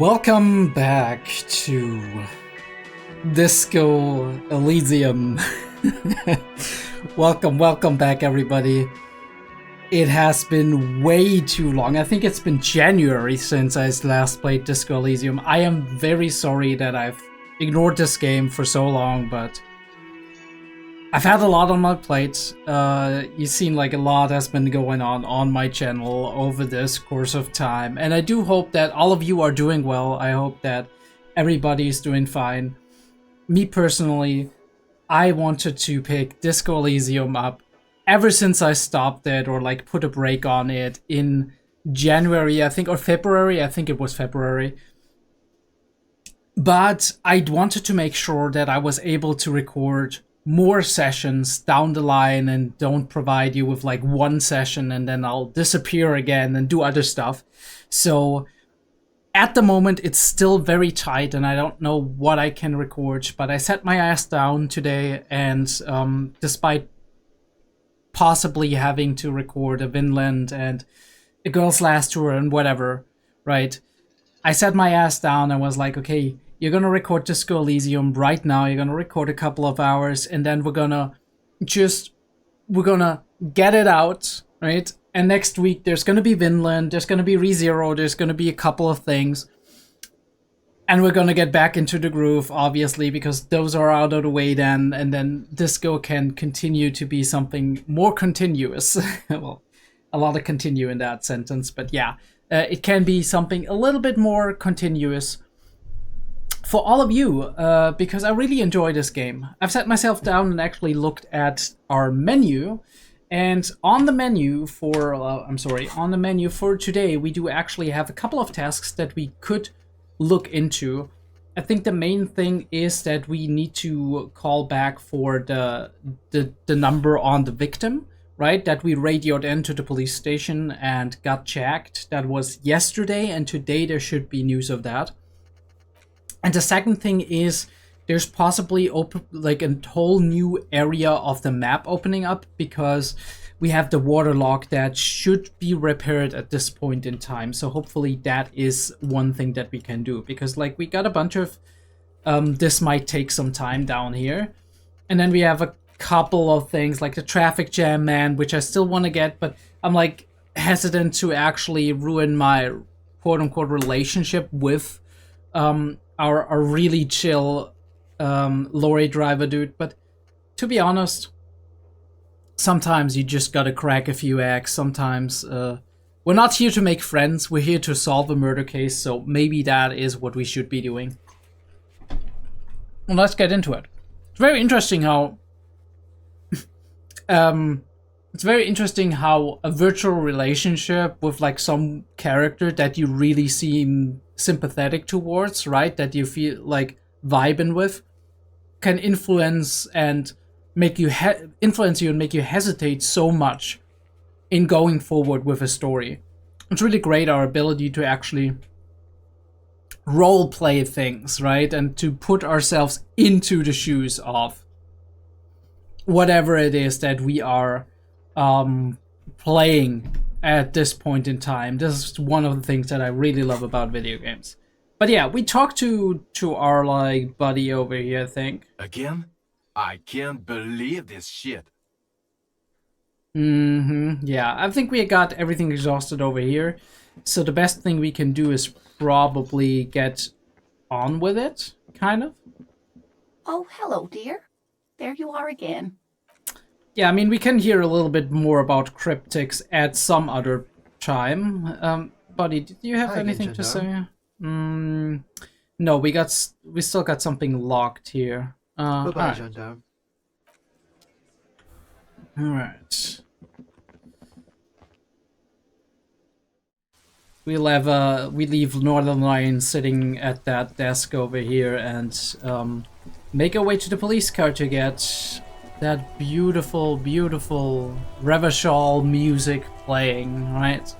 Welcome back to Disco Elysium. welcome back, everybody. It has been way too long. I think it's been January since I last played Disco Elysium. I am very sorry that I've ignored this game for so long, but I've had a lot on my plate. You've seen like a lot has been going on my channel over this course of time, and I do hope that all of you are doing well. I hope that everybody's doing fine. Me personally, I wanted to pick Disco Elysium up ever since I stopped it, or like put a break on it in January, I think, or February. I think it was February. But I wanted to make sure that I was able to record more sessions down the line and don't provide you with like one session and then I'll disappear again and do other stuff. So at the moment it's still very tight and I don't know what I can record, but I set my ass down today and despite possibly having to record a Vinland and a girl's last tour and whatever, right? I set my ass down and was like, okay, you're gonna record Disco Elysium right now. You're gonna record a couple of hours, and then we're gonna get it out, right? And next week there's gonna be Vinland, there's gonna be ReZero, there's gonna be a couple of things, and we're gonna get back into the groove, obviously, because those are out of the way then, and then Disco can continue to be something more continuous. Well, a lot of continue in that sentence, but yeah, it can be something a little bit more continuous for all of you, because I really enjoy this game. I've sat myself down and actually looked at our menu, and on the menu for today, we do actually have a couple of tasks that we could look into. I think the main thing is that we need to call back for the number on the victim, right? That we radioed into the police station and got checked. That was yesterday, and today there should be news of that. And the second thing is there's possibly like a whole new area of the map opening up, because we have the waterlock that should be repaired at this point in time. So hopefully that is one thing that we can do, because like we got a bunch of this might take some time down here. And then we have a couple of things like the traffic jam man, which I still want to get, but I'm like hesitant to actually ruin my quote-unquote relationship with our really chill lorry driver dude. But to be honest, sometimes you just gotta crack a few eggs. Sometimes we're not here to make friends, we're here to solve a murder case, so maybe that is what we should be doing. Well, let's get into it. It's very interesting how a virtual relationship with like some character that you really seem sympathetic towards, right, that you feel like vibing with, can influence and make you influence you and make you hesitate so much in going forward with a story. It's really great, our ability to actually role play things, right, and to put ourselves into the shoes of whatever it is that we are playing at this point in time. This is one of the things that I really love about video games. But yeah, we talked to our like buddy over here, I think. Again? I can't believe this shit. Yeah, I think we got everything exhausted over here. So the best thing we can do is probably get on with it, kind of. Oh, hello, dear. There you are again. Yeah, I mean, we can hear a little bit more about cryptics at some other time. Buddy, did you have anything to say? No, we still got something locked here. Goodbye, gendarme. Alright. We leave Northern Line sitting at that desk over here and make our way to the police car to get that beautiful, beautiful Revachol music playing, right?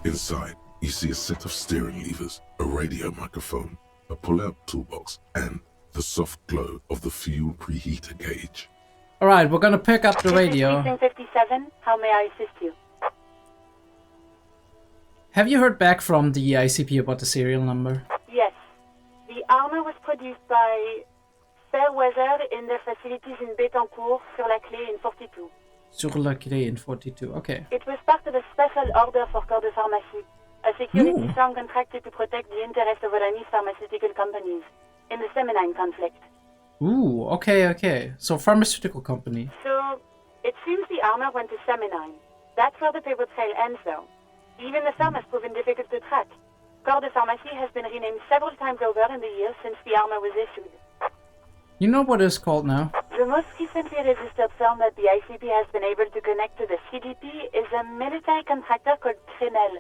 Inside, you see a set of steering levers, a radio microphone, a pull-out toolbox, and the soft glow of the fuel preheater gauge. Alright, we're gonna pick up the radio. 57, how may I assist you? have you heard back from the ICP about the serial number? Yes. The armor was produced by Fairweather in their facilities in Bétancourt, sur la Clé in 42. Sur la Clé in 42, okay. It was part of a special order for Corps de Pharmacie, a security firm contracted to protect the interests of Oranese pharmaceutical companies in the Seminine conflict. Ooh, okay. So pharmaceutical company. So, it seems the armor went to Seminine. That's where the paper trail ends, though. Even the firm has proven difficult to track. Corps de Pharmacie has been renamed several times over in the years since the armor was issued. You know what it's called now? The most recently registered firm that the ICP has been able to connect to the CDP is a military contractor called Crenel,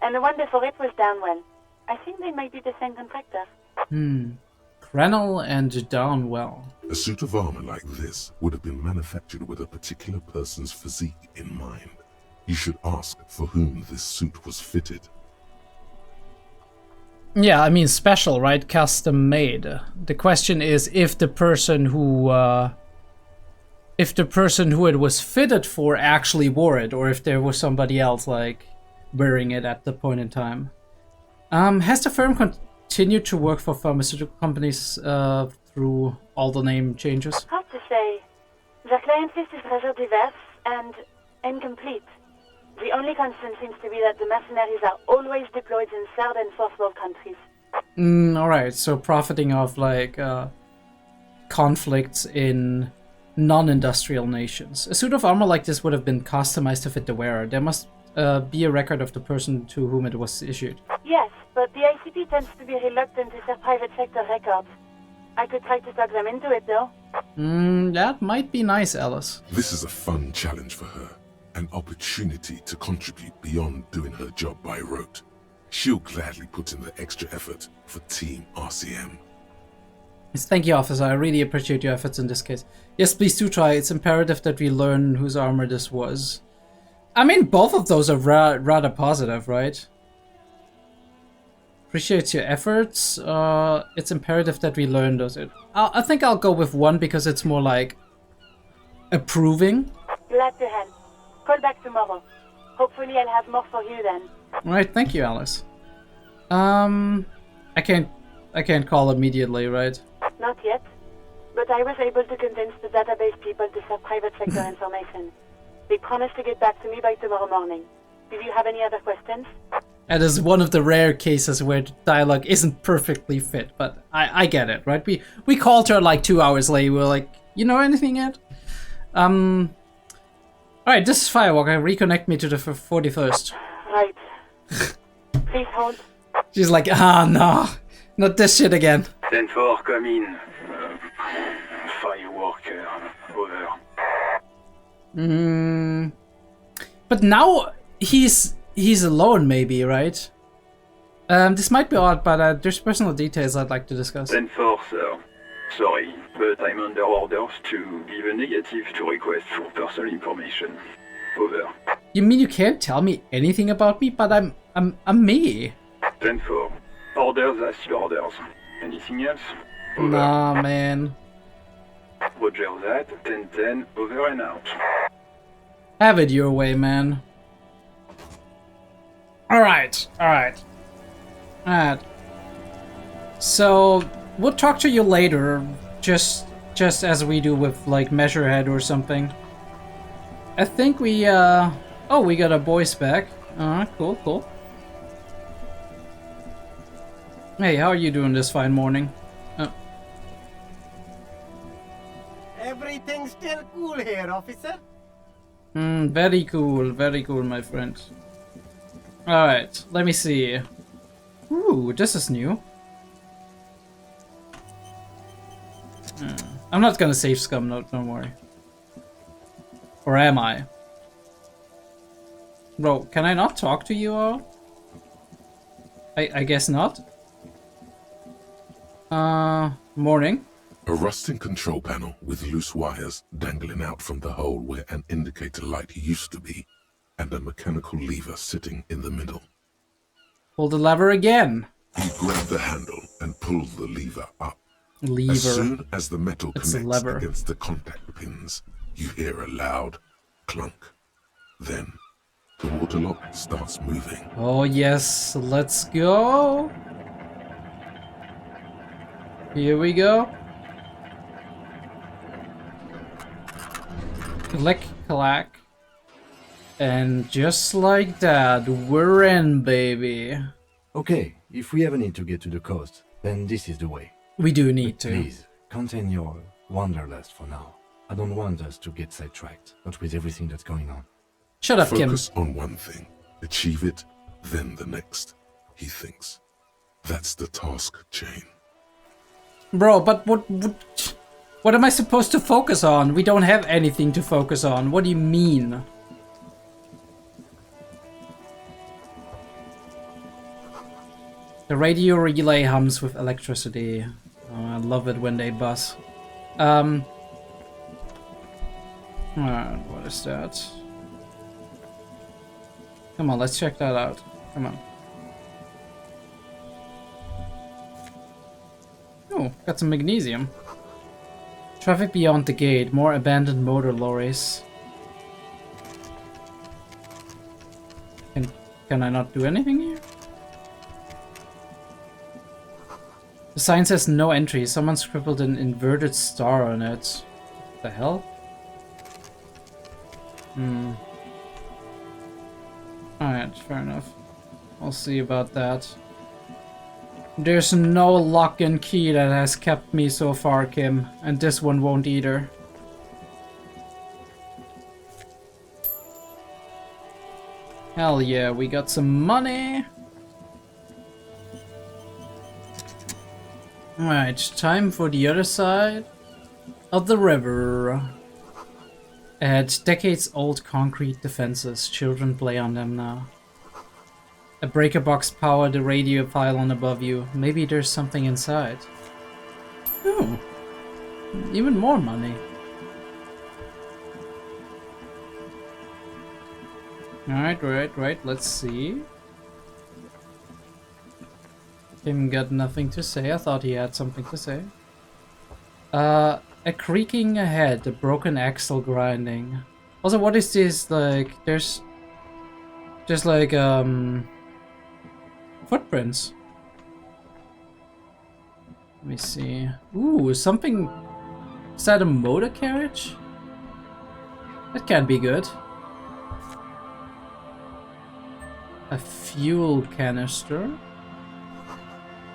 and the one before it was Downwell. I think they might be the same contractor. Crenel and Downwell. A suit of armor like this would have been manufactured with a particular person's physique in mind. You should ask for whom this suit was fitted. Yeah, I mean special, right? Custom made. The question is if the person who it was fitted for actually wore it, or if there was somebody else like wearing it at the point in time. Has the firm continued to work for pharmaceutical companies through all the name changes? Hard to say. Their client list is rather diverse and incomplete. The only constant seems to be that the mercenaries are always deployed in third and fourth world countries. Alright, so profiting of like conflicts in non-industrial nations. A suit of armor like this would have been customized to fit the wearer. There must be a record of the person to whom it was issued. Yes, but the ICP tends to be reluctant to share private sector records. I could try to talk them into it, though. That might be nice, Alice. This is a fun challenge for her. An opportunity to contribute beyond doing her job by rote. She'll gladly put in the extra effort for Team RCM. Yes, thank you, officer. I really appreciate your efforts in this case. Yes, please do try. It's imperative that we learn whose armor this was. I mean, both of those are rather positive, right? Appreciate your efforts. It's imperative that we learn those. I think I'll go with one because it's more like approving. Glad to help. Call back tomorrow. Hopefully I'll have more for you then. Alright, thank you, Alice. I can't call immediately, right? Not yet. But I was able to convince the database people to share private sector information. They promised to get back to me by tomorrow morning. Do you have any other questions? That is one of the rare cases where the dialogue isn't perfectly fit, but I get it, right? We called her like 2 hours later. We were like, you know anything yet? Alright, this is Firewalker. Reconnect me to the 41st. Right. Please hold. She's like, no. Not this shit again. 10-4, come in. Firewalker, over. But now he's alone, maybe, right? This might be odd, but there's personal details I'd like to discuss. 10-4, sir. Sorry, but I'm under orders to give a negative to request for personal information. Over. You mean you can't tell me anything about me? But I'm me. 10-4. Orders are still orders. Anything else? Over. Nah, man. Roger that. 10-10. Over and out. Have it your way, man. Alright. So, we'll talk to you later, just as we do with, like, Measurehead or something. I think we, oh, we got a voice back. Cool. Hey, how are you doing this fine morning? Everything's still cool here, officer. Very cool, my friend. Alright, let me see. Ooh, this is new. I'm not gonna save scum, no, don't worry. Or am I? Bro, can I not talk to you all? I guess not. Morning. A rusting control panel with loose wires dangling out from the hole where an indicator light used to be, and a mechanical lever sitting in the middle. Pull the lever again. You grab the handle and pull the lever up. Lever. As soon as the metal It's a connects lever. against the contact pins, you hear a loud clunk. Then, The water lock starts moving. Oh yes, let's go. Here we go. Click, clack. And just like that, we're in, baby. Okay, if we ever need to get to the coast, then this is the way. We do need But to. please, contain your wanderlust for now. I don't want us to get sidetracked, not with everything that's going on. Shut up, Kim. Focus on one thing. Achieve it, then the next, he thinks. That's the task chain. Bro, but what am I supposed to focus on? We don't have anything to focus on. What do you mean? The radio relay hums with electricity. Oh, I love it when they buzz. Alright, what is that? Come on, let's check that out. Come on. Oh, got some magnesium. Traffic beyond the gate, more abandoned motor lorries. Can I not do anything here? The sign says no entry. Someone scribbled an inverted star on it. What the hell? Alright, fair enough. I'll see about that. There's no lock and key that has kept me so far, Kim. And this one won't either. Hell yeah, we got some money! Alright, time for the other side of the river. At decades-old concrete defenses, children play on them now. A breaker box power the radio pylon above you. Maybe there's something inside. Oh, even more money. Right, let's see. Tim got nothing to say. I thought he had something to say. A creaking ahead, a broken axle grinding. Also, what is this? Like, there's just like, footprints. Let me see. Ooh, something. Is that a motor carriage? That can't be good. A fuel canister.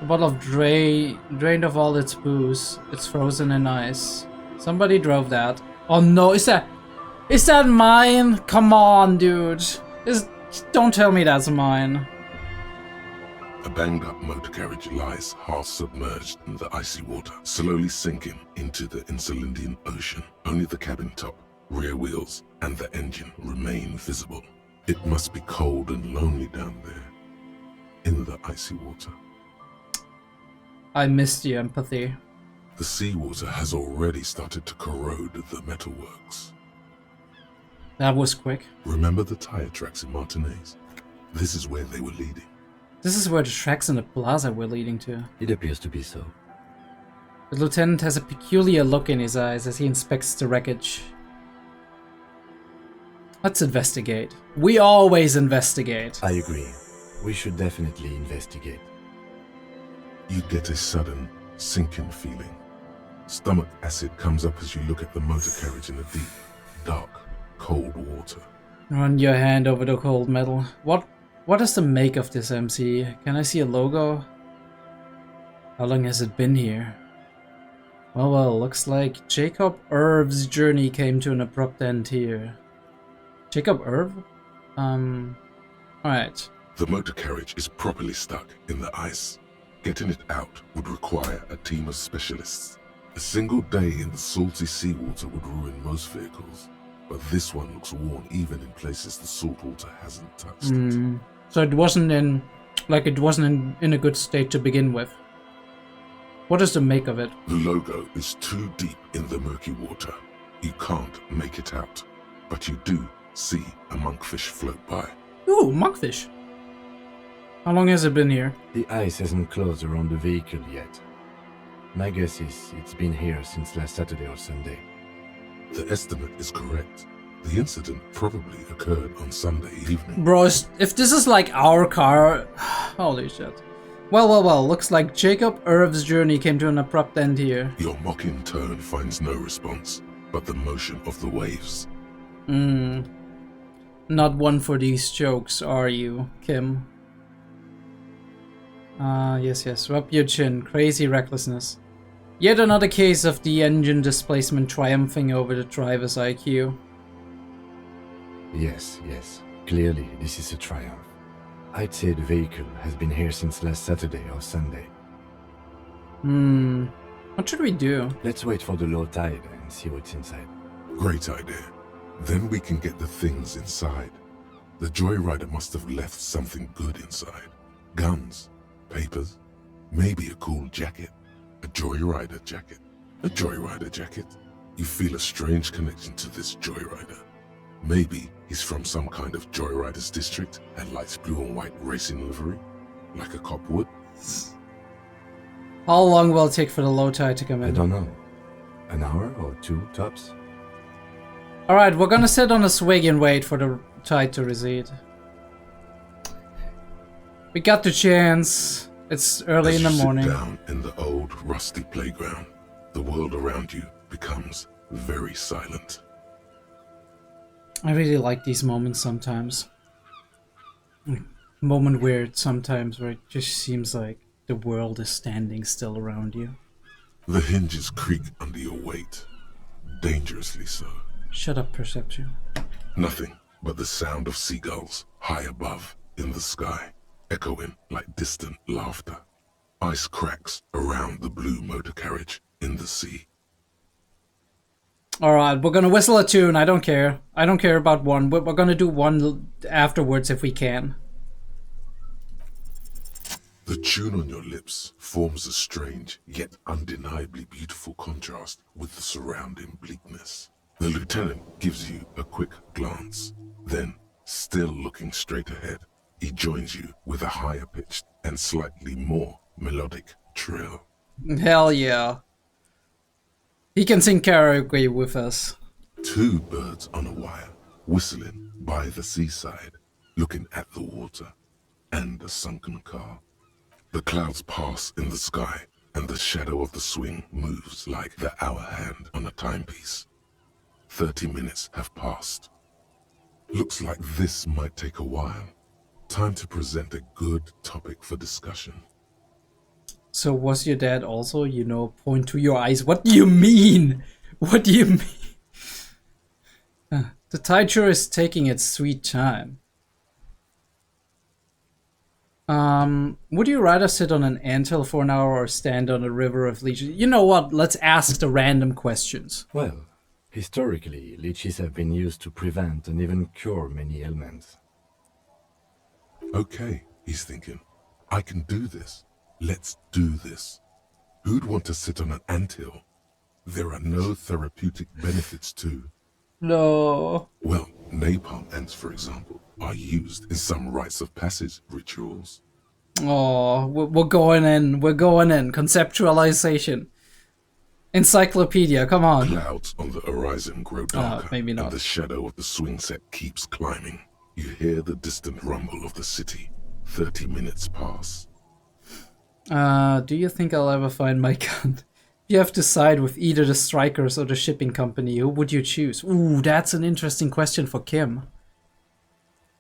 The bottle of drained of all its booze. It's frozen in ice. Somebody drove that. Oh no, is that mine? Come on, dude. Don't tell me that's mine. A banged-up motor carriage lies half submerged in the icy water, slowly sinking into the Insulindian Ocean. Only the cabin top, rear wheels, and the engine remain visible. It must be cold and lonely down there, in the icy water. I missed the empathy. The seawater has already started to corrode the metalworks. That was quick. Remember the tire tracks in Martinez? This is where they were leading. This is where the tracks in the plaza were leading to. It appears to be so. The lieutenant has a peculiar look in his eyes as he inspects the wreckage. Let's investigate. We always investigate. I agree. We should definitely investigate. You get a sudden, sinking feeling. Stomach acid comes up as you look at the motor carriage in the deep, dark, cold water. Run your hand over the cold metal. What is the make of this MC? Can I see a logo? How long has it been here? Well, looks like Jacob Irv's journey came to an abrupt end here. Jacob Irv? Alright. The motor carriage is properly stuck in the ice. Getting it out would require a team of specialists. A single day in the salty seawater would ruin most vehicles, but this one looks worn even in places the salt water hasn't touched it. So it wasn't in a good state to begin with. What is the make of it? The logo is too deep in the murky water. You can't make it out, but you do see a monkfish float by. Ooh, monkfish. How long has it been here? The ice hasn't closed around the vehicle yet. My guess is it's been here since last Saturday or Sunday. The estimate is correct. The incident probably occurred on Sunday evening. Bros, if this is like our car... Holy shit. Well, looks like Jacob Irv's journey came to an abrupt end here. Your mocking tone finds no response, but the motion of the waves. Not one for these jokes, are you, Kim? Yes, rub your chin. Crazy recklessness. Yet another case of the engine displacement triumphing over the driver's IQ. Yes. Clearly, this is a triumph. I'd say the vehicle has been here since last Saturday or Sunday. What should we do? Let's wait for the low tide and see what's inside. Great idea. Then we can get the things inside. The joyrider must have left something good inside. Guns, papers, maybe a cool jacket. A joyrider jacket. A joyrider jacket. You feel a strange connection to this joyrider. Maybe he's from some kind of joyriders district and likes blue and white racing livery, like a cop would. How long will it take for the low tide to come in? I don't know. An hour or two, tops? Alright, we're gonna sit on a swig and wait for the tide to recede. We got the chance. It's early in the morning. As you sit down in the old rusty playground, the world around you becomes very silent. I really like these moments sometimes. Moment weird sometimes where it just seems like the world is standing still around you. The hinges creak under your weight, dangerously so. Shut up, Perception. Nothing but the sound of seagulls high above in the sky, echoing like distant laughter. Ice cracks around the blue motor carriage in the sea. Alright, we're gonna whistle a tune, I don't care. I don't care about one, but we're gonna do one afterwards if we can. The tune on your lips forms a strange, yet undeniably beautiful contrast with the surrounding bleakness. The lieutenant gives you a quick glance. Then, still looking straight ahead, he joins you with a higher pitched and slightly more melodic trill. Hell yeah. He can sing karaoke with us. Two birds on a wire, whistling by the seaside, looking at the water and a sunken car. The clouds pass in the sky, and the shadow of the swing moves like the hour hand on a timepiece. 30 minutes have passed. Looks like this might take a while. Time to present a good topic for discussion. So was your dad also, you know, point to your eyes? What do you mean? What do you mean? The tide sure is taking its sweet time. Would you rather sit on an anthill for an hour or stand on a river of leeches? You know what? Let's ask the random questions. Well, historically, leeches have been used to prevent and even cure many ailments. Okay, he's thinking. I can do this. Let's do this. Who'd want to sit on an anthill? There are no therapeutic benefits to. No. Well, napalm ants, for example, are used in some rites of passage rituals. Oh, we're going in. We're going in. Conceptualization. Encyclopedia, come on. Clouds on the horizon grow darker, maybe not. and the shadow of the swing set keeps climbing. You hear the distant rumble of the city. 30 minutes pass. Do you think I'll ever find my gun? You have to side with either the strikers or the shipping company. Who would you choose? Ooh, that's an interesting question for Kim.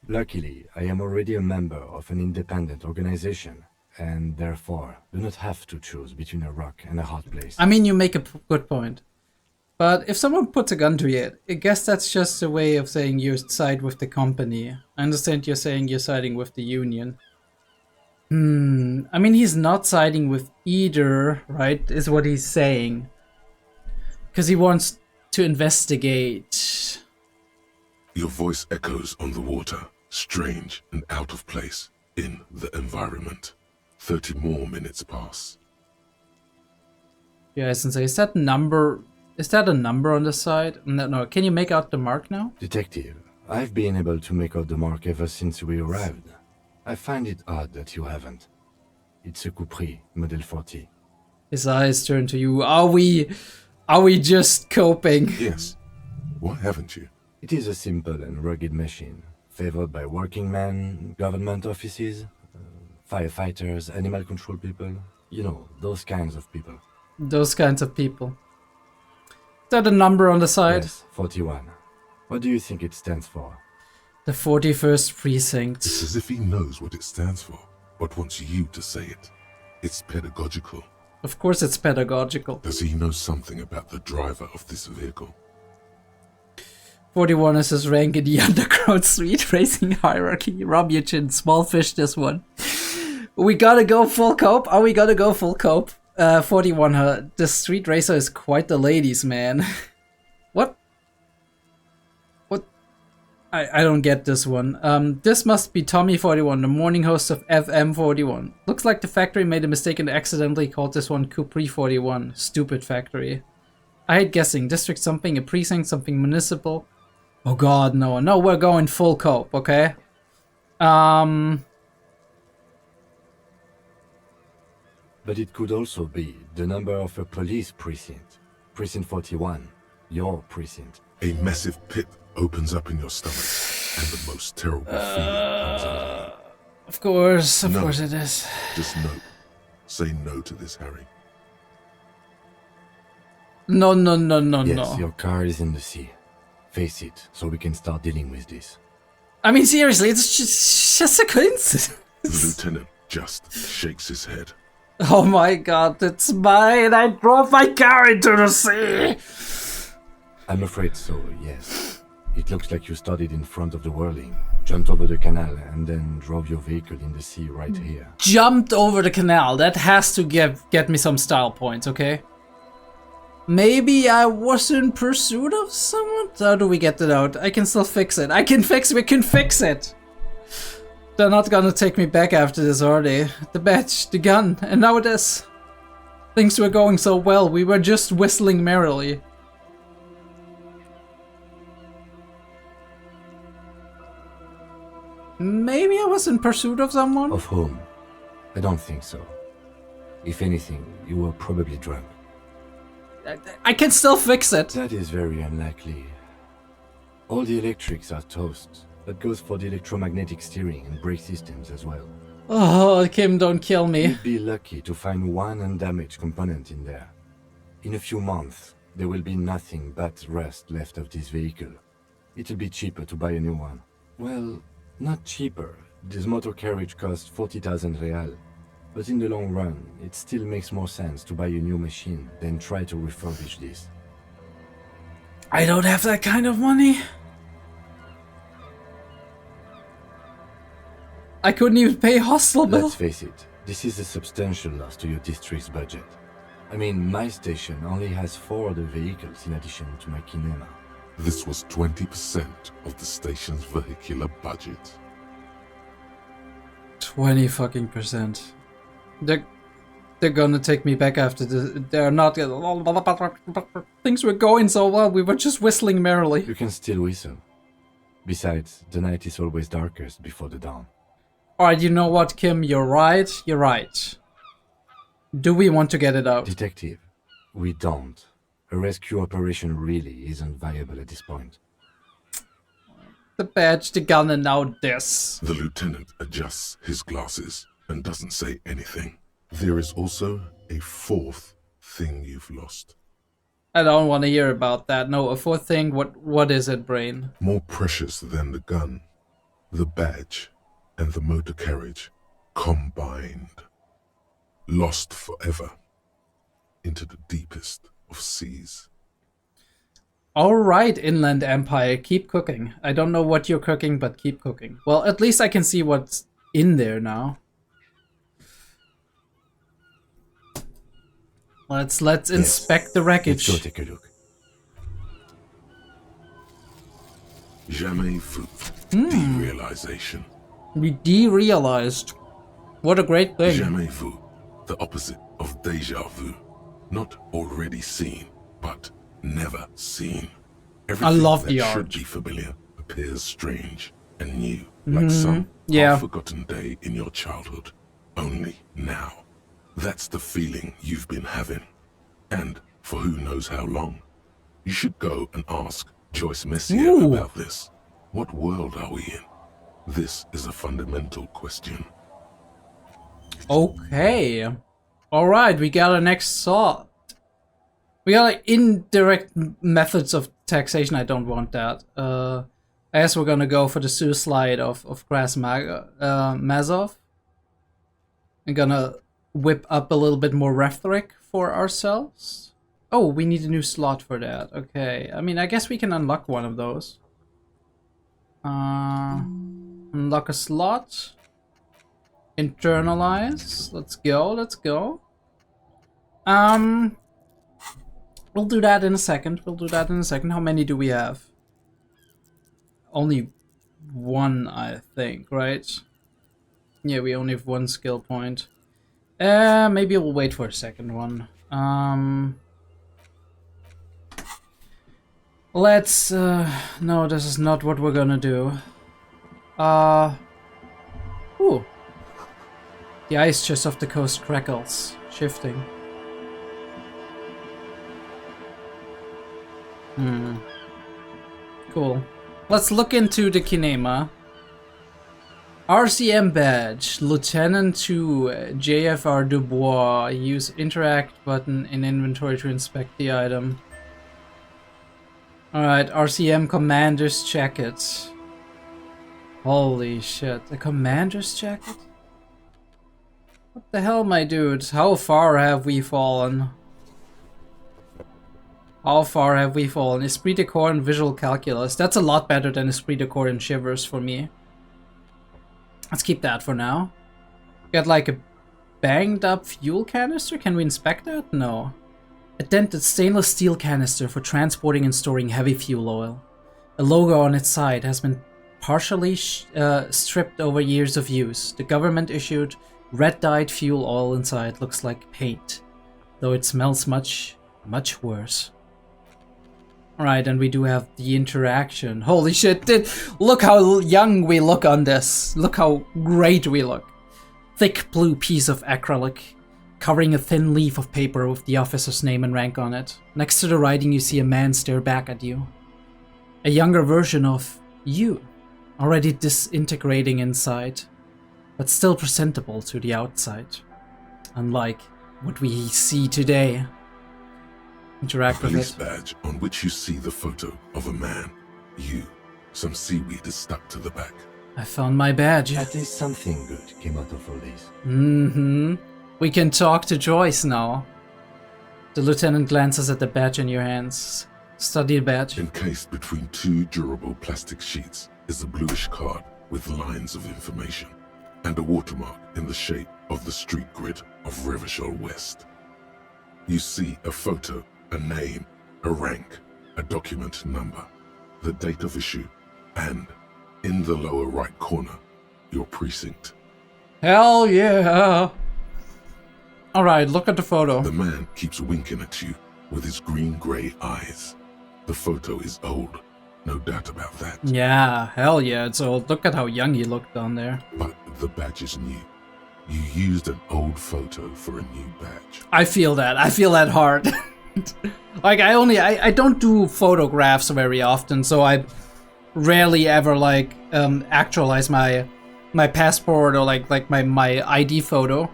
Luckily, I am already a member of an independent organization, and therefore do not have to choose between a rock and a hard place. I mean, you make a good point. But if someone puts a gun to you, I guess that's just a way of saying you side with the company. I understand you're saying you're siding with the union. I mean, he's not siding with either, right? Is what he's saying. Because he wants to investigate. Your voice echoes on the water, strange and out of place in the environment. 30 more minutes pass. Yeah, Sensei, is that a number on the side? No, can you make out the mark now? Detective, I've been able to make out the mark ever since we arrived. I find it odd that you haven't. It's a Coupri, Model 40. His eyes turn to you. Are we just coping? Yes. Why haven't you? It is a simple and rugged machine, favored by working men, government offices, firefighters, animal control people. You know, those kinds of people. Those kinds of people. Is that a number on the side? Yes, 41. What do you think it stands for? The 41st precinct. It's as if he knows what it stands for, but wants you to say it. It's pedagogical. Of course it's pedagogical. Does he know something about the driver of this vehicle? 41 is his rank in the underground street racing hierarchy. Rub your chin, small fish this one. We gotta go full cope? Are we gonna go full cope? 41, the street racer is quite the ladies, man. What? What? I don't get this one. This must be Tommy 41, the morning host of FM 41. Looks like the factory made a mistake and accidentally called this one Capri 41. Stupid factory. I hate guessing. District something, a precinct, something municipal. Oh god, no. No, we're going full cope, okay? But it could also be the number of a police precinct. Precinct 41. Your precinct. A massive pit opens up in your stomach, and the most terrible feeling comes over you. Of course No. it is. Just no. Say no to this, Harry. No, Yes, your car is in the sea. Face it, so we can start dealing with this. I mean, seriously, it's just a coincidence. The lieutenant just shakes his head. Oh my god, it's mine! I drove my car into the sea! I'm afraid so, yes. It looks like you started in front of the whirling, jumped over the canal, and then drove your vehicle in the sea right here. Jumped over the canal. That has to get me some style points, okay? Maybe I was in pursuit of someone? How do we get that out? I can still fix it. We can fix it! They're not gonna take me back after this, are they? The badge, the gun, and now this. Things were going so well, we were just whistling merrily. Maybe I was in pursuit of someone? Of whom? I don't think so. If anything, you were probably drunk. I can still fix it. That is very unlikely. All the electrics are toast. That goes for the electromagnetic steering and brake systems as well. Oh, Kim, don't kill me. You'd be lucky to find one undamaged component in there. In a few months, there will be nothing but rust left of this vehicle. It'll be cheaper to buy a new one. Well, not cheaper. This motor carriage costs 40,000 real. But in the long run, it still makes more sense to buy a new machine than try to refurbish this. I don't have that kind of money. I couldn't even pay hostel bill. Let's face it, this is a substantial loss to your district's budget. I mean, my station only has 4 other vehicles in addition to my kinema. This was 20% of the station's vehicular budget. 20%. They're gonna take me back after this. They're not gonna... Things were going so well, we were just whistling merrily. You can still whistle. Besides, the night is always darkest before the dawn. Alright, you know what, Kim? You're right. You're right. Do we want to get it out? Detective, we don't. A rescue operation really isn't viable at this point. The badge, the gun, and now this. The lieutenant adjusts his glasses and doesn't say anything. There is also a 4th thing you've lost. I don't want to hear about that. No, a 4th thing. What is it, brain? More precious than the gun, the badge, and the motor carriage combined. Lost forever into the deepest of seas. Alright, Inland Empire, keep cooking. I don't know what you're cooking, but keep cooking. Well, at least I can see what's in there now. Let's inspect the wreckage. Let's go take a look. Jamais vu. Derealization. We derealized. What a great thing. Jamais vu. The opposite of déjà vu. Not already seen, but never seen. Everything love that the should art. be familiar appears strange and new, like some Yeah. half-forgotten day in your childhood. Only now. That's the feeling you've been having. And for who knows how long. You should go and ask Joyce Messier Ooh. about this. What world are we in? This is a fundamental question. Okay. Alright, we got our next thought. We got like indirect methods of taxation. I don't want that. I guess we're gonna go for the suicide of Mazov. I'm gonna whip up a little bit more rhetoric for ourselves. Oh, we need a new slot for that. Okay. I mean, I guess we can unlock one of those. Unlock a slot. Internalize. Let's go, let's go. We'll do that in a second. How many do we have? Only one, I think, right? Yeah, we only have one skill point. Maybe we'll wait for a second one. Let's, no, this is not what we're gonna do. Ooh. The ice just off the coast crackles, shifting. Cool. Let's look into the kinema. RCM badge, Lieutenant to JFR Dubois. Use interact button in inventory to inspect the item. Alright, RCM commander's jacket. Holy shit, a commander's jacket? What the hell, my dude? How far have we fallen? How far have we fallen? Esprit de Corps and Visual Calculus. That's a lot better than Esprit de Corps and Shivers for me. Let's keep that for now. Got like a banged up fuel canister? Can we inspect that? No. A dented stainless steel canister for transporting and storing heavy fuel oil. A logo on its side has been partially stripped over years of use. The government issued red-dyed fuel oil inside looks like paint, though it smells much, much worse. Alright, and we do have the interaction. Holy shit, look how young we look on this. Look how great we look. Thick blue piece of acrylic, covering a thin leaf of paper with the officer's name and rank on it. Next to the writing, you see a man stare back at you. A younger version of you, already disintegrating inside, but still presentable to the outside. Unlike what we see today. Interact with Police it. badge on which you see the photo of a man. You. Some seaweed is stuck to the back. I found my badge. At least something good came out of all this. Mm-hmm. We can talk to Joyce now. The lieutenant glances at the badge in your hands. Study the badge. Encased between two durable plastic sheets is a bluish card with lines of information and a watermark in the shape of the street grid of Revachol West. You see a photo, a name, a rank, a document number, the date of issue, and, in the lower right corner, your precinct. Hell yeah! Alright, look at the photo. The man keeps winking at you with his green-grey eyes. The photo is old, no doubt about that. Yeah, hell yeah, it's old. Look at how young he looked on there. But the badge is new. You used an old photo for a new badge. I feel that hard. Like, I don't do photographs very often, so I rarely ever, like, actualize my passport or, like my ID photo.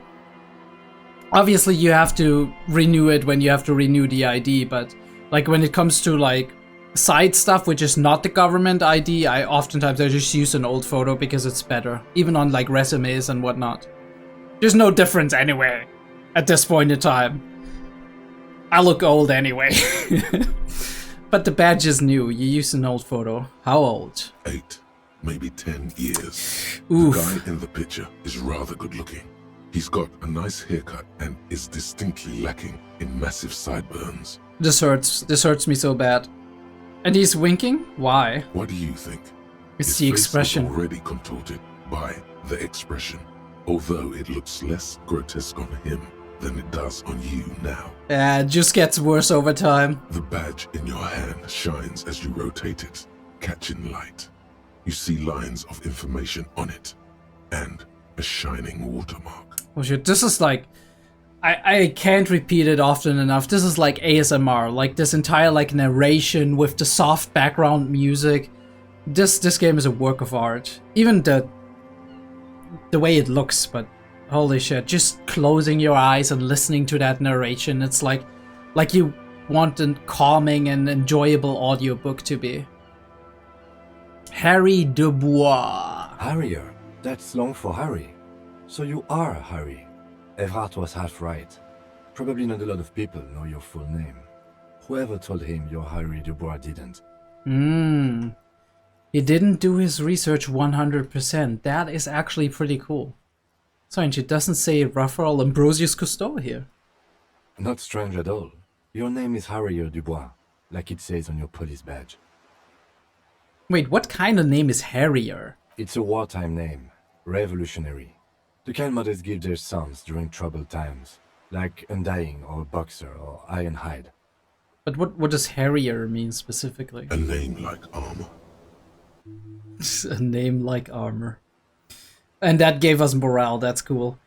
Obviously, you have to renew it when you have to renew the ID, but, like, when it comes to, like, side stuff, which is not the government ID, I just use an old photo because it's better. Even on, like, resumes and whatnot. There's no difference anyway, at this point in time. I look old anyway. But the badge is new. You use an old photo. How old? 8, maybe 10 years. Oof. The guy in the picture is rather good looking. He's got a nice haircut and is distinctly lacking in massive sideburns. This hurts me so bad. And he's winking? Why? What do you think? It's His the face is expression. already contorted by the expression, although it looks less grotesque on him than it does on you now. Yeah, it just gets worse over time. The badge in your hand shines as you rotate it, catching light. You see lines of information on it, and a shining watermark. Oh shit, this is like... I can't repeat it often enough. This is like ASMR, like this entire like narration with the soft background music. This game is a work of art. Even the way it looks, but holy shit, just closing your eyes and listening to that narration, it's like you want a calming and enjoyable audiobook to be. Harry Dubois. Harrier. That's long for Harry. So you are Harry. Evrard was half right. Probably not a lot of people know your full name. Whoever told him you're Harry Dubois didn't. He didn't do his research 100%. That is actually pretty cool. Sorry, it doesn't say Raphael Ambrosius Cousteau here. Not strange at all. Your name is Harrier Dubois, like it says on your police badge. Wait, what kind of name is Harrier? It's a wartime name. Revolutionary. The kind mothers give their sons during troubled times, like Undying or Boxer or Ironhide. But what does Harrier mean specifically? A name like armor. A name like armor. And that gave us morale, that's cool.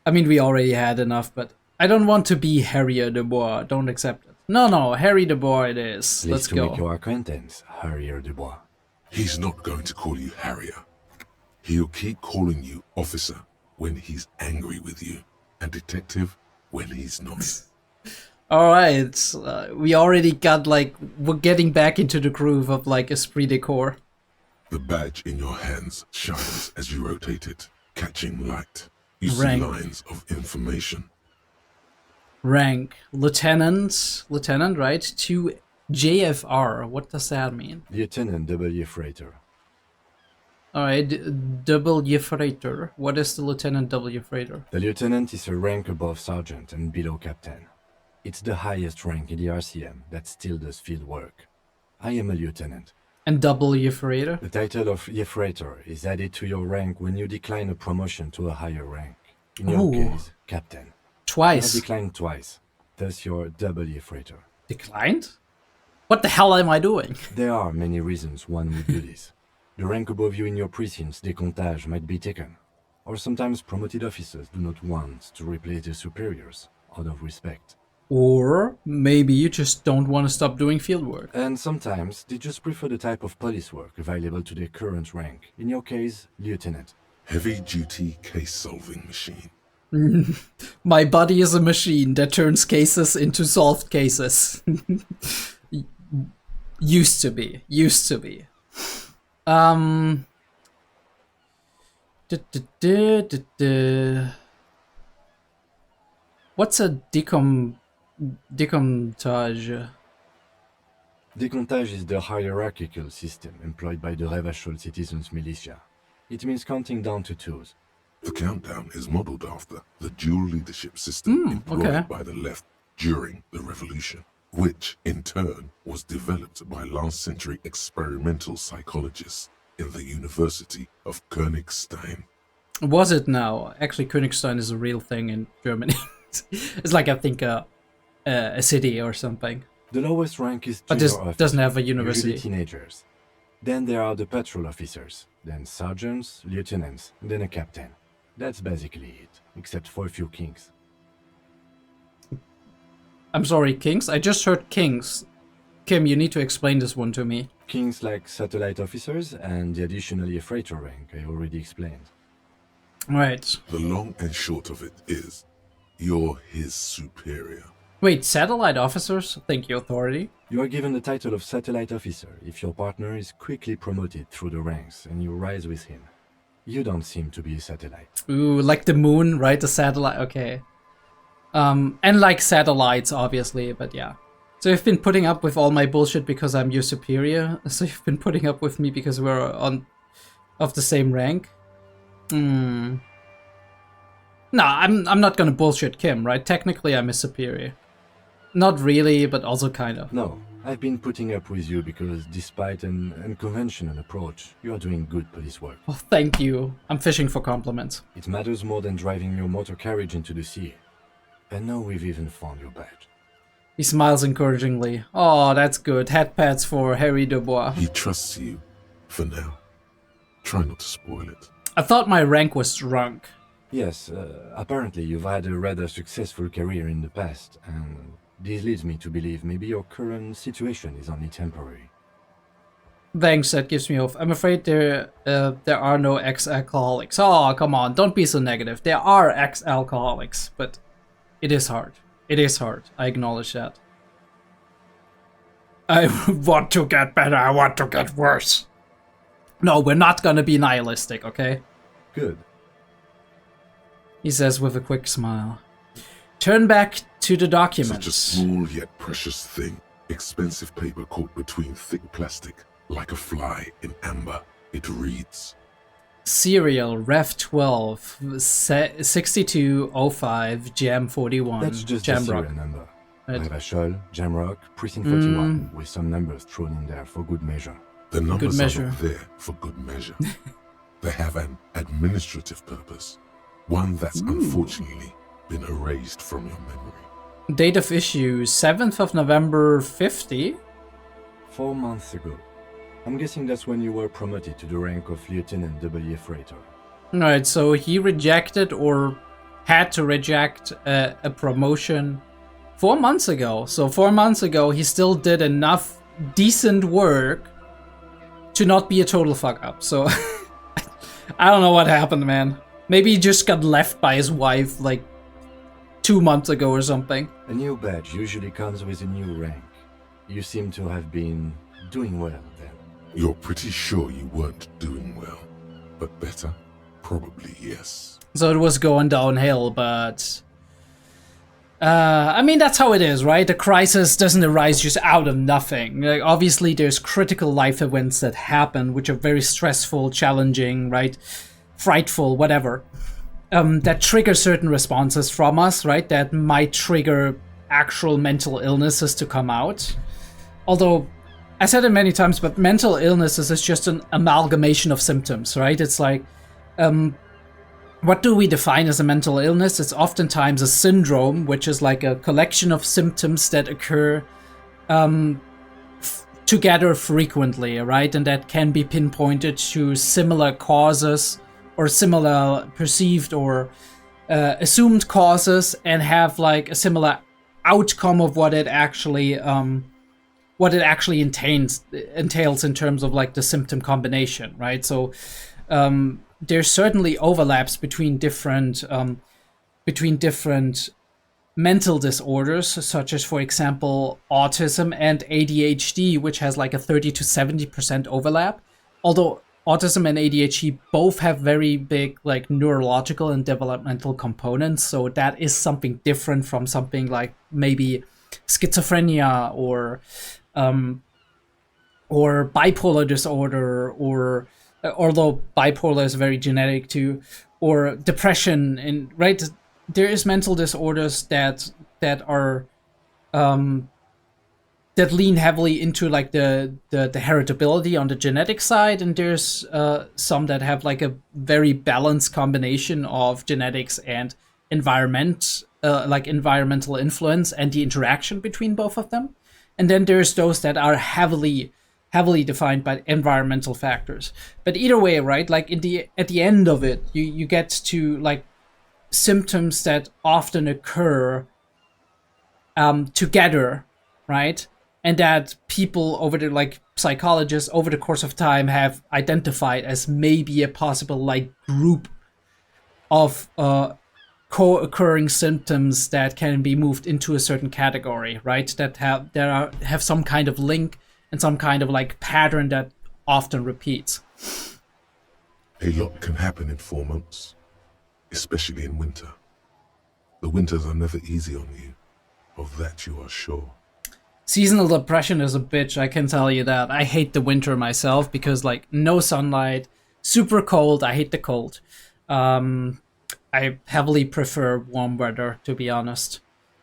I mean, we already had enough, but I don't want to be Harrier Dubois, don't accept it. No, Harry Dubois it is. Let's to go. make your acquaintance, Harrier Dubois. He's not going to call you Harrier. He'll keep calling you officer when he's angry with you, and detective when he's not. Alright, we already got like, we're getting back into the groove of like esprit de corps. The badge in your hands shines as you rotate it, catching light. You Rank. see lines of information. Rank, lieutenant, right? To JFR, what does that mean? Lieutenant W. Freighter. Alright, W Freighter. What is the Lieutenant W Freighter? The lieutenant is a rank above sergeant and below captain. It's the highest rank in the RCM that still does field work. I am a lieutenant. And W Freighter? The title of Freighter is added to your rank when you decline a promotion to a higher rank. In your Ooh. case, captain. Twice. I declined twice. Thus your W Freighter. Declined? What the hell am I doing? There are many reasons one would do this. The rank above you in your precinct's décomptage might be taken. Or sometimes promoted officers do not want to replace their superiors, out of respect. Or maybe you just don't want to stop doing field work. And sometimes they just prefer the type of police work available to their current rank. In your case, lieutenant. Heavy-duty case-solving machine. My body is a machine that turns cases into solved cases. Used to be. What's a decomptage? Décomptage is the hierarchical system employed by the Revachol Citizens Militia. It means counting down to twos. The countdown is modeled after the dual leadership system employed okay. by the left during the revolution, which in turn was developed by last century experimental psychologists in the University of Königstein. Was it now? Actually, Königstein is a real thing in Germany. It's like, I think, a city or something. The lowest rank is But junior this officer, doesn't have a usually university. teenagers. Then there are the patrol officers, then sergeants, lieutenants, and then a captain. That's basically it, except for a few kings. I'm sorry, kings? I just heard kings. Kim, you need to explain this one to me. Kings like satellite officers and the additionally a freighter rank I already explained. Right. The long and short of it is, you're his superior. Wait, satellite officers? Thank you, authority. You are given the title of satellite officer if your partner is quickly promoted through the ranks and you rise with him. You don't seem to be a satellite. Ooh, like the moon, right? The satellite, okay. And like satellites, obviously, but yeah. So you've been putting up with all my bullshit because I'm your superior? So you've been putting up with me because we're of the same rank? No, I'm not gonna bullshit Kim, right? Technically, I'm his superior. Not really, but also kind of. No, I've been putting up with you because despite an unconventional approach, you are doing good police work. Oh, thank you. I'm fishing for compliments. It matters more than driving your motor carriage into the sea. And now we've even found your badge. He smiles encouragingly. Oh, that's good. Head pats for Harry Dubois. He trusts you, for now. Try not to spoil it. I thought my rank was drunk. Yes, apparently you've had a rather successful career in the past, and this leads me to believe maybe your current situation is only temporary. Thanks, that gives me hope. I'm afraid there are no ex-alcoholics. Oh, come on, don't be so negative. There are ex-alcoholics, but it is hard. It is hard. I acknowledge that. I want to get better. I want to get worse. No, we're not gonna be nihilistic, okay? Good. He says with a quick smile. Turn back to the documents. Such a small yet precious thing. Expensive paper caught between thick plastic, like a fly in amber. It reads. Serial Ref 12 6205 Jam 41. That's just Jam the serial Rock. number. Right. Revachol, Jamrock, Precinct 41, with some numbers thrown in there for good measure. The numbers measure. are not there for good measure. They have an administrative purpose. One that's unfortunately been erased from your memory. Date of issue 7th of November 50. 4 months ago. I'm guessing that's when you were promoted to the rank of Lieutenant W. Freighter. Alright, so he rejected or had to reject a promotion 4 months ago. So 4 months ago, he still did enough decent work to not be a total fuck up. So I don't know what happened, man. Maybe he just got left by his wife like 2 months ago or something. A new badge usually comes with a new rank. You seem to have been doing well then. You're pretty sure you weren't doing well. But better? Probably yes. So it was going downhill, but... I mean, that's how it is, right? The crisis doesn't arise just out of nothing. Like, obviously, there's critical life events that happen, which are very stressful, challenging, right? Frightful, whatever. That trigger certain responses from us, right? That might trigger actual mental illnesses to come out. Although, I said it many times, but mental illnesses is just an amalgamation of symptoms, right? It's like, what do we define as a mental illness? It's oftentimes a syndrome, which is like a collection of symptoms that occur together frequently, right? And that can be pinpointed to similar causes or similar perceived or assumed causes and have like a similar outcome of what it actually entails in terms of like the symptom combination, right? So there's certainly overlaps between different mental disorders, such as, for example, autism and ADHD, which has like a 30 to 70% overlap. Although autism and ADHD both have very big like neurological and developmental components, so that is something different from something like maybe schizophrenia or bipolar disorder, or although bipolar is very genetic too, or depression. And right, there is mental disorders that are that lean heavily into like the heritability on the genetic side, and there's some that have like a very balanced combination of genetics and environment, like environmental influence and the interaction between both of them. And then there's those that are heavily defined by environmental factors. But either way, right, like at the end of it, you get to like symptoms that often occur together, right? And that people over the, like psychologists over the course of time have identified as maybe a possible like group of co-occurring symptoms that can be moved into a certain category, right? That have some kind of link and some kind of like pattern that often repeats. A lot can happen in 4 months, especially in winter. The winters are never easy on you, of that you are sure. Seasonal depression is a bitch, I can tell you that. I hate the winter myself because like no sunlight, super cold. I hate the cold. I heavily prefer warm weather, to be honest.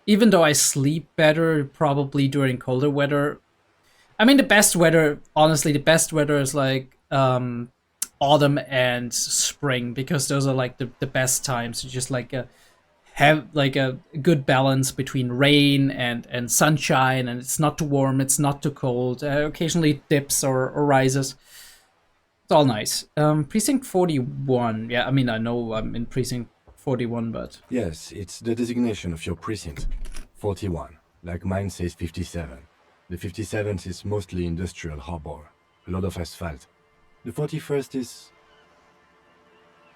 Even though I sleep better probably during colder weather. I mean, the best weather is like autumn and spring, because those are like the best times. You just like have like a good balance between rain and sunshine, and it's not too warm, it's not too cold. Occasionally dips or rises. It's all nice. Precinct 41. Yeah, I mean, I know I'm in Precinct 41, but... Yes, it's the designation of your precinct. 41. Like mine says 57. The 57th is mostly industrial harbor. A lot of asphalt. The 41st is...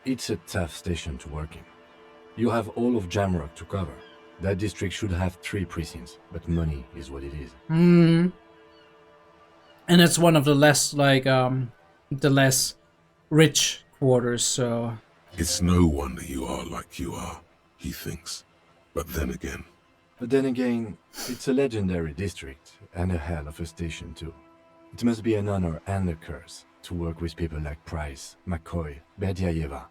It's a tough station to work in. You have all of Jamrock to cover. That district should have 3 precincts, but money is what it is. And it's one of the less, like, the less rich quarters, so... It's no wonder you are like you are, he thinks. But then again, It's a legendary district, and a hell of a station too. It must be an honor and a curse to work with people like Price, McCoy, Berdiaeva.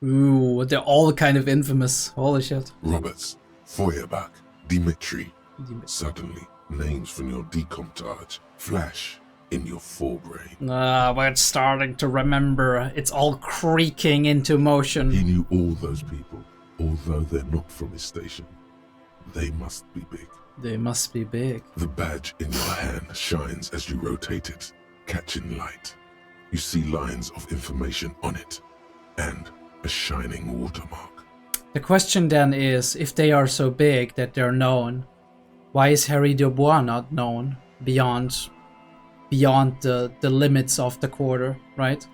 Ooh, they're all kind of infamous. Holy shit. Roberts, Feuerbach, Dimitri. Suddenly, names from your decomptage flash in your forebrain. We're starting to remember. It's all creaking into motion. He knew all those people, although they're not from his station. They must be big. They must be big. The badge in your hand shines as you rotate it, catching light. You see lines of information on it, and a shining watermark. The question then is, if they are so big that they're known, why is Harry Dubois not known beyond the limits of the quarter, right?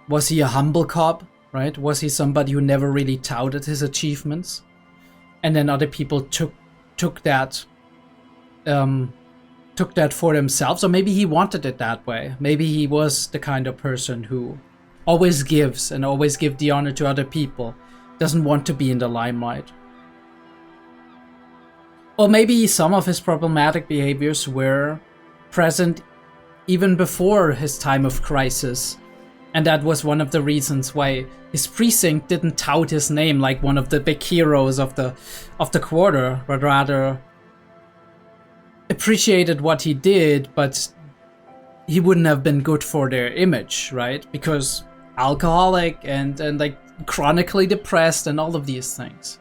Was he a humble cop, right? Was he somebody who never really touted his achievements? And then other people took that for themselves, or maybe he wanted it that way. Maybe he was the kind of person who always gives and always give the honor to other people, doesn't want to be in the limelight. Or maybe some of his problematic behaviors were present even before his time of crisis, and that was one of the reasons why his precinct didn't tout his name like one of the big heroes of the quarter, but rather appreciated what he did, but he wouldn't have been good for their image, right? Because alcoholic and like chronically depressed and all of these things.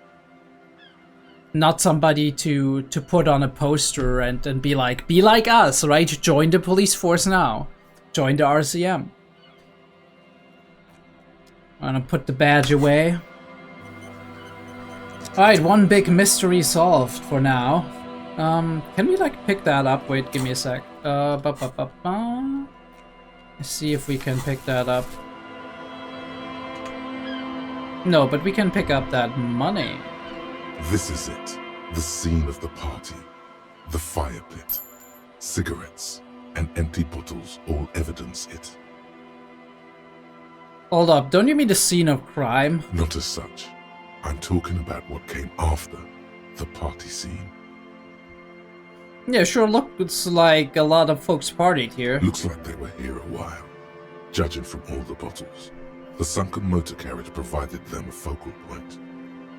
Not somebody to put on a poster and be like us, right? Join the police force now. Join the RCM. I'm gonna put the badge away. Alright, one big mystery solved for now. Can we like pick that up? Wait, give me a sec. Let's see if we can pick that up. No, but we can pick up that money. This is it. The scene of the party. The fire pit. Cigarettes and empty bottles all evidence it. Hold up, don't you mean the scene of crime? Not as such. I'm talking about what came after the party scene. Yeah, sure looks like a lot of folks partied here. Looks like they were here a while, judging from all the bottles. The sunken motor carriage provided them a focal point,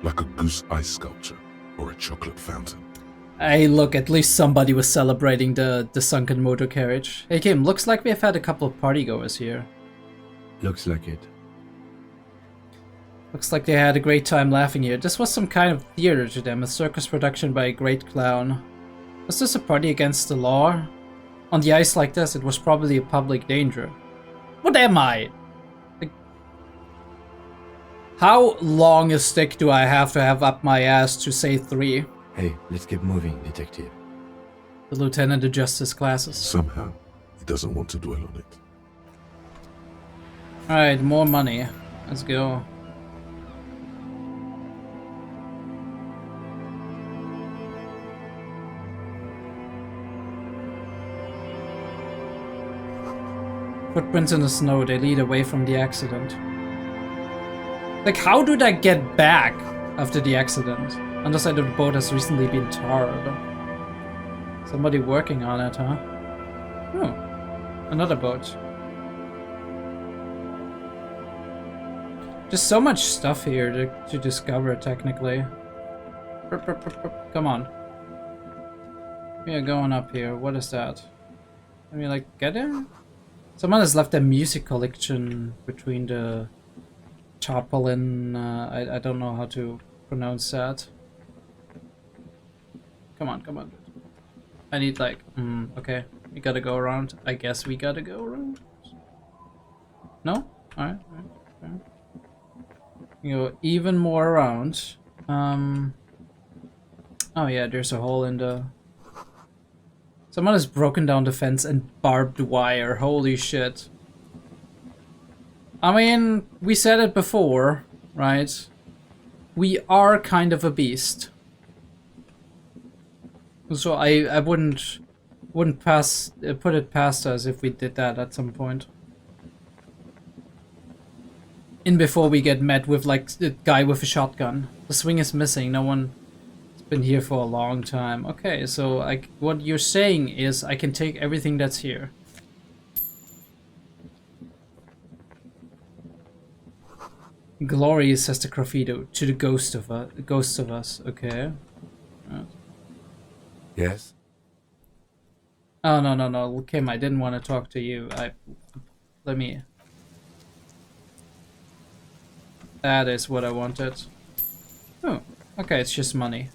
like a goose ice sculpture or a chocolate fountain. Hey, look, at least somebody was celebrating the sunken motor carriage. Hey, Kim, looks like we have had a couple of partygoers here. Looks like it. Looks like they had a great time laughing here. This was some kind of theater to them, a circus production by a great clown. Was this a party against the law? On the ice like this, it was probably a public danger. What am I? Like, how long a stick do I have to have up my ass to say 3? Hey, let's keep moving, detective. The lieutenant adjusts his glasses. Somehow, he doesn't want to dwell on it. Alright, more money. Let's go. Footprints in the snow, they lead away from the accident. Like, how do they get back after the accident? Underside of the boat has recently been tarred. Somebody working on it, huh? Oh, another boat. Just so much stuff here to discover, technically. Come on. We are going up here. What is that? Can we, like, get in? Someone has left a music collection between the tarpaulin. I don't know how to pronounce that. Come on, come on. I need, like, okay. We gotta go around. I guess we gotta go around. No? Alright. You go even more around. Oh yeah, there's a hole in the... Someone has broken down the fence and barbed wire. Holy shit. I mean, we said it before, right? We are kind of a beast. So I wouldn't put it past us if we did that at some point. In before we get met with like the guy with a shotgun. The swing is missing. No one has been here for a long time. Okay, so what you're saying is I can take everything that's here. Glory says the graffiti to the ghost of us. Okay. Right. Yes? Oh no, Kim, I didn't want to talk to you. That is what I wanted. Oh, okay, it's just money.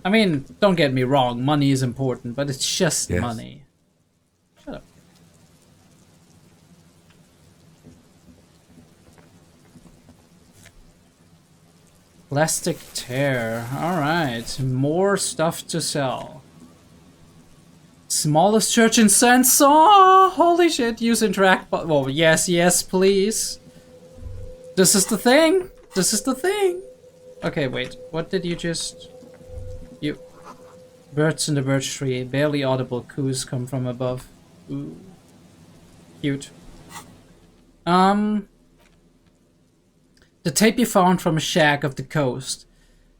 I mean, don't get me wrong, money is important, but it's just money. Shut up. Plastic tear. Alright, more stuff to sell. Smallest church in Sense. Oh, holy shit, use interact. Well, yes, please. This is the thing. Okay, wait. What did you just... You... Birds in the birch tree. Barely audible coos come from above. Ooh. Cute. The tape you found from a shack off the coast.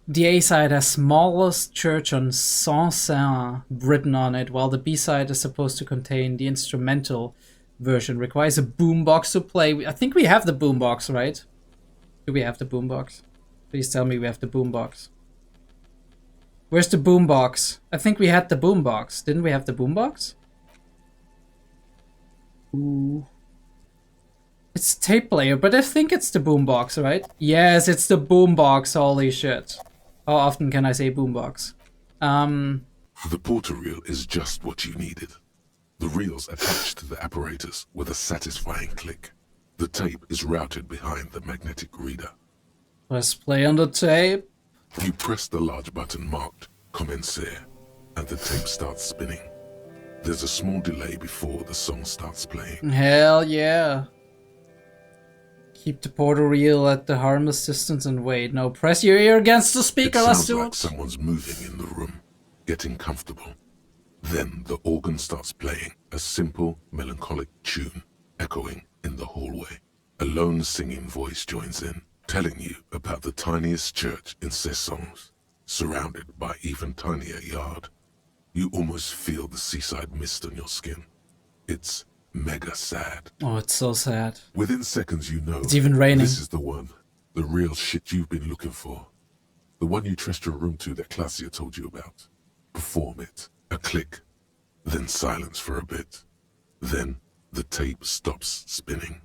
The A-side has smallest church on Saint-Saëns written on it, while the B-side is supposed to contain the instrumental version. Requires a boombox to play. I think we have the boombox, right? Do we have the boombox? Please tell me we have the boombox. Where's the boombox? I think we had the boombox. Didn't we have the boombox? Ooh. It's a tape player, but I think it's the boombox, right? Yes, it's the boombox. Holy shit. How often can I say boombox? The porter reel is just what you needed. The reels attached to the apparatus with a satisfying click. The tape is routed behind the magnetic reader. Press play on the tape. You press the large button marked Commencer, and the tape starts spinning. There's a small delay before the song starts playing. Hell yeah. Keep the porter reel at the harmless distance and wait. No, press your ear against the speaker. It Let's sounds do like it. someone's moving in the room, getting comfortable. Then the organ starts playing a simple, melancholic tune, echoing in the hallway. A lone singing voice joins in, telling you about the tiniest church in Cessons, surrounded by even tinier yard. You almost feel the seaside mist on your skin. It's mega sad. Oh, it's so sad. Within seconds you know It's even raining. this is the one, the real shit you've been looking for. The one you traced your room to that Claudia told you about. Perform it. A click, then silence for a bit. Then the tape stops spinning.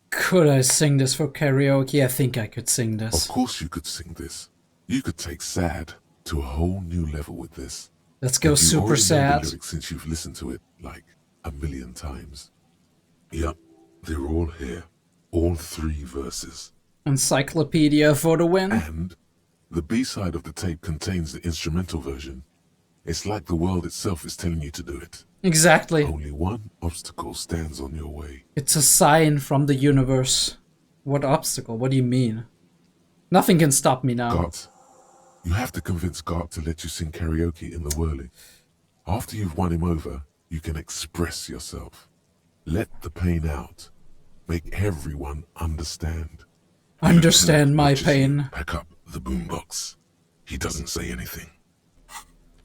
Could I sing this for karaoke? I think I could sing this. Of course you could sing this. You could take sad to a whole new level with this. Let's go And you super already know sad. the lyrics since you've listened to it like 1,000,000 times. Yup, they're all here. All 3 verses. Encyclopedia for the win. And the B-side of the tape contains the instrumental version. It's like the world itself is telling you to do it. Exactly. Only one obstacle stands on your way. It's a sign from the universe. What obstacle? What do you mean? Nothing can stop me now. Gart. You have to convince Gart to let you sing karaoke in the whirly. After you've won him over, you can express yourself. Let the pain out. Make everyone understand. Understand my Watches you pain. Pack up the boombox. He doesn't say anything.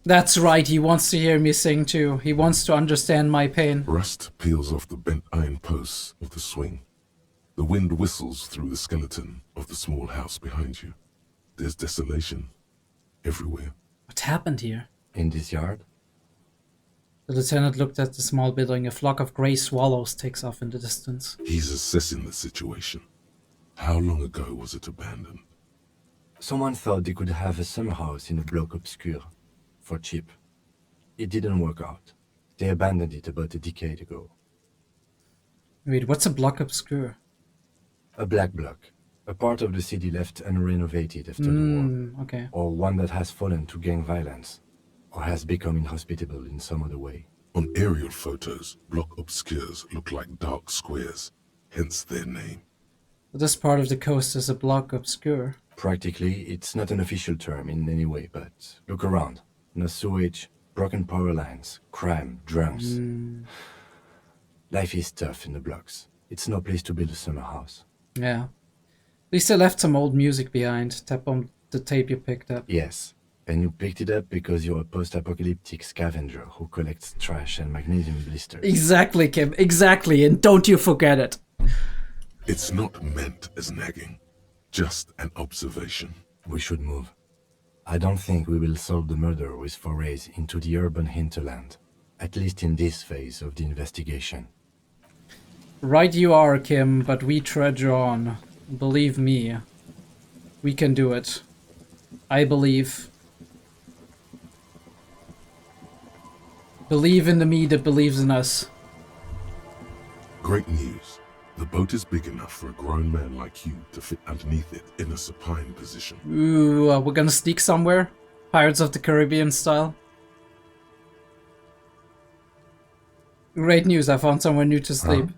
That's right, he wants to hear me sing too. He wants to understand my pain. Rust peels off the bent iron posts of the swing. The wind whistles through the skeleton of the small house behind you. There's desolation everywhere. What happened here? In this yard? The lieutenant looked at the small building. A flock of grey swallows takes off in the distance. He's assessing the situation. How long ago was it abandoned? Someone thought they could have a summer house in a bloc obscure. For cheap. It didn't work out. They abandoned it about a decade ago. Wait, what's a block obscure? A black block. A part of the city left unrenovated after the war. Okay. Or one that has fallen to gang violence. Or has become inhospitable in some other way. On aerial photos, block obscures look like dark squares, hence their name. This part of the coast is a block obscure. Practically, it's not an official term in any way, but look around. No sewage, broken power lines, crime, drums. Life is tough in the blocks. It's no place to build a summer house. Yeah. At least I left some old music behind. Tap on the tape you picked up. Yes, and you picked it up because you're a post-apocalyptic scavenger who collects trash and magnesium blisters. Exactly, Kim. Exactly. And don't you forget it. It's not meant as nagging, just an observation. We should move. I don't think we will solve the murder with forays into the urban hinterland, at least in this phase of the investigation. Right you are, Kim, but we trudge on. Believe me. We can do it. I believe. Believe in the me that believes in us. Great news. The boat is big enough for a grown man like you to fit underneath it in a supine position. Ooh, we're gonna sneak somewhere? Pirates of the Caribbean style? Great news, I found somewhere new to sleep.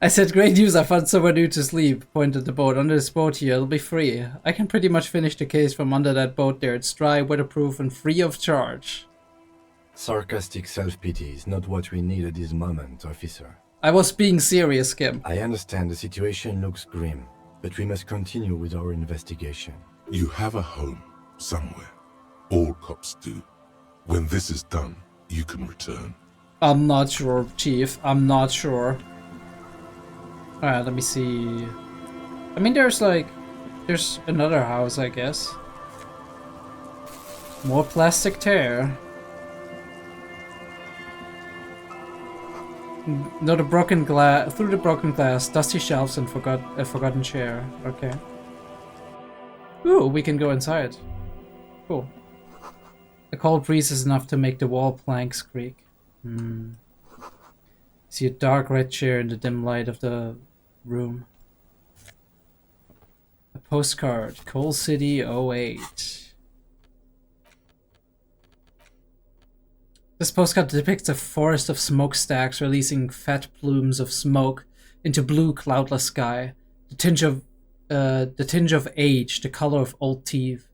I said, great news, I found somewhere new to sleep. Pointed the boat. Under this boat here, it'll be free. I can pretty much finish the case from under that boat there. It's dry, weatherproof, and free of charge. Sarcastic self-pity is not what we need at this moment, officer. I was being serious, Kim. I understand the situation looks grim, but we must continue with our investigation. You have a home, somewhere. All cops do. When this is done, you can return. I'm not sure, Chief. I'm not sure. Alright, let me see. I mean, there's another house, I guess. More plastic tear. No, the broken glass. Through the broken glass, dusty shelves, and a forgotten chair. Okay. Ooh, we can go inside. Cool. The cold breeze is enough to make the wall planks creak. See a dark red chair in the dim light of the room. A postcard. Coal City 08. This postcard depicts a forest of smokestacks releasing fat plumes of smoke into blue cloudless sky. The tinge of age, the color of old teeth,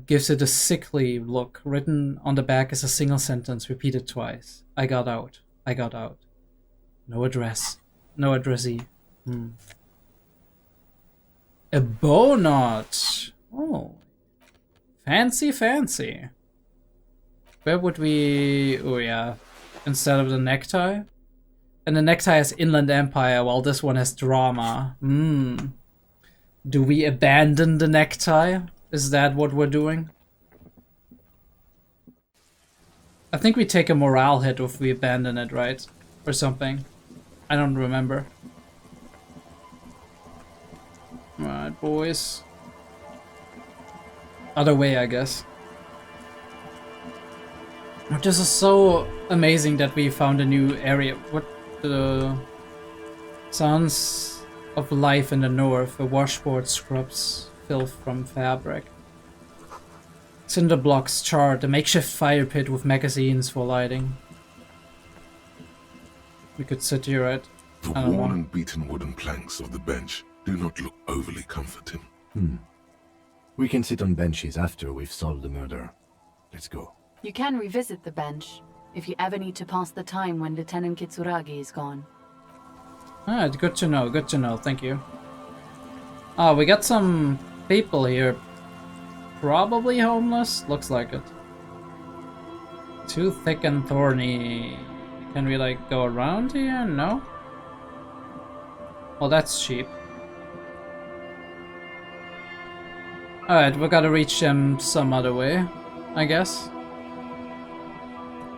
gives it a sickly look. Written on the back is a single sentence, repeated twice. I got out. I got out. No address. No addressee. A bow knot. Oh. Fancy, fancy. Where would we... Oh yeah. Instead of the necktie? And the necktie has Inland Empire, while this one has drama. Do we abandon the necktie? Is that what we're doing? I think we take a morale hit if we abandon it, right? Or something. I don't remember. Alright, boys. Other way, I guess. This is so amazing that we found a new area. What the... Sounds of life in the north. A washboard scrubs filth from fabric. Cinder blocks charred. A makeshift fire pit with magazines for lighting. We could sit here, right? The worn and beaten wooden planks of the bench do not look overly comforting. We can sit on benches after we've solved the murder. Let's go. You can revisit the bench, if you ever need to pass the time when Lieutenant Kitsuragi is gone. Alright, good to know, thank you. Oh, we got some people here. Probably homeless? Looks like it. Too thick and thorny. Can we, like, go around here? No? Well, that's cheap. Alright, we gotta reach them some other way, I guess.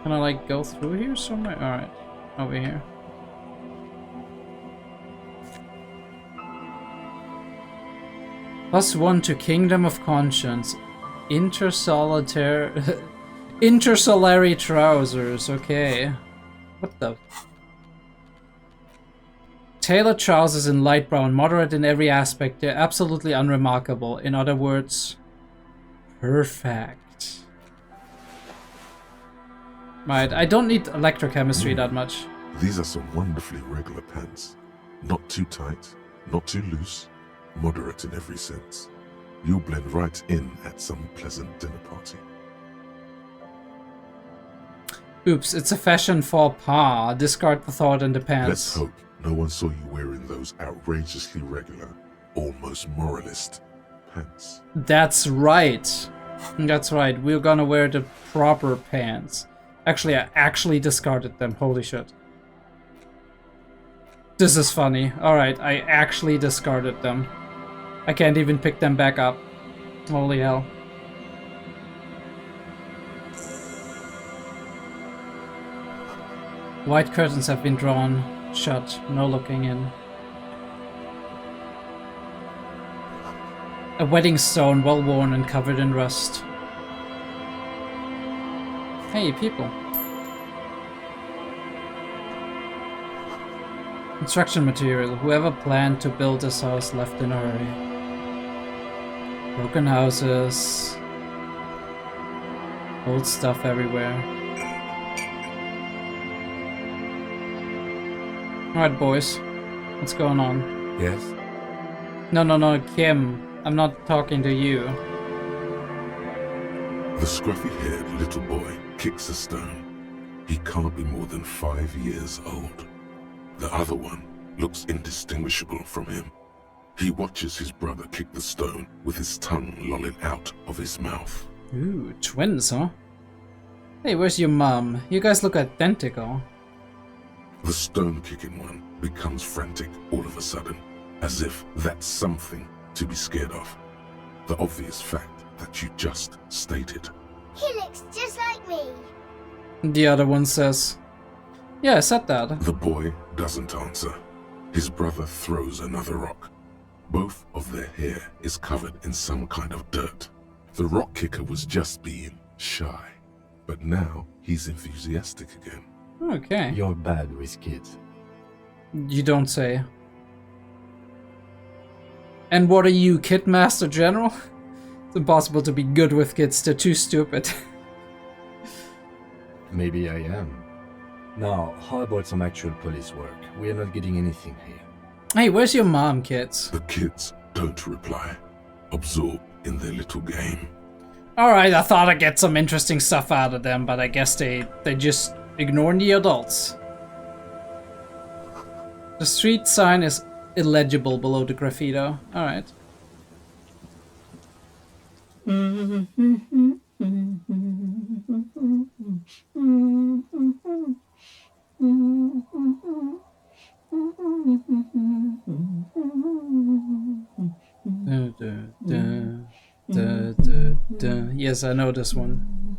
Can I, like, go through here somewhere? Alright, over here. +1 to Kingdom of Conscience. Intersolitary trousers, okay. What the? Tailored trousers in light brown, moderate in every aspect. They're absolutely unremarkable. In other words, perfect. Right, I don't need electrochemistry that much. These are some wonderfully regular pants. Not too tight, not too loose, moderate in every sense. You'll blend right in at some pleasant dinner party. Oops, it's a fashion faux pas. Discard the thought in the pants. Let's hope no one saw you wearing those outrageously regular, almost moralist pants. That's right. That's right. We're gonna wear the proper pants. Actually, I actually discarded them. Holy shit. This is funny. Alright, I actually discarded them. I can't even pick them back up. Holy hell. White curtains have been drawn shut. No looking in. A wedding stone, well worn and covered in rust. Hey, people. Construction material. Whoever planned to build this house left in a hurry. Broken houses. Old stuff everywhere. Alright, boys. What's going on? Yes? No, Kim. I'm not talking to you. The scruffy-haired little boy kicks a stone. He can't be more than 5 years old. The other one looks indistinguishable from him. He watches his brother kick the stone with his tongue lolling out of his mouth. Ooh, twins, huh? Hey, where's your mom? You guys look identical. The stone-kicking one becomes frantic all of a sudden, as if that's something to be scared of. The obvious fact that you just stated. He looks just like me. The other one says, yeah, I said that. The boy doesn't answer. His brother throws another rock. Both of their hair is covered in some kind of dirt. The rock kicker was just being shy, but now he's enthusiastic again. Okay. You're bad with kids. You don't say. And what are you, Kid Master General? It's impossible to be good with kids, they're too stupid. Maybe I am. Now, how about some actual police work? We are not getting anything here. Hey, where's your mom, kids? The kids don't reply, absorbed in their little game. Alright, I thought I'd get some interesting stuff out of them, but I guess they just ignore the adults. The street sign is illegible below the graffito. Alright. Yes, I know this one.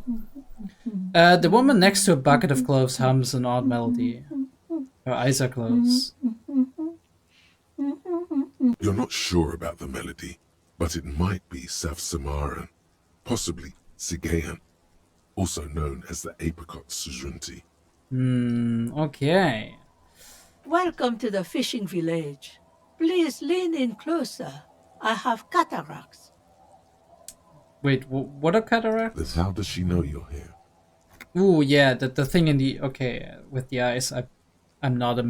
The woman next to a bucket of clothes hums an odd melody. Her eyes are closed. You're not sure about the melody, but it might be South Samaran, possibly Sigayan, also known as the apricot suzerainty. Okay. Welcome to the fishing village. Please lean in closer. I have cataracts. Wait, what are cataracts? Then how does she know you're here? Ooh, yeah, the thing in the with the eyes. I'm not a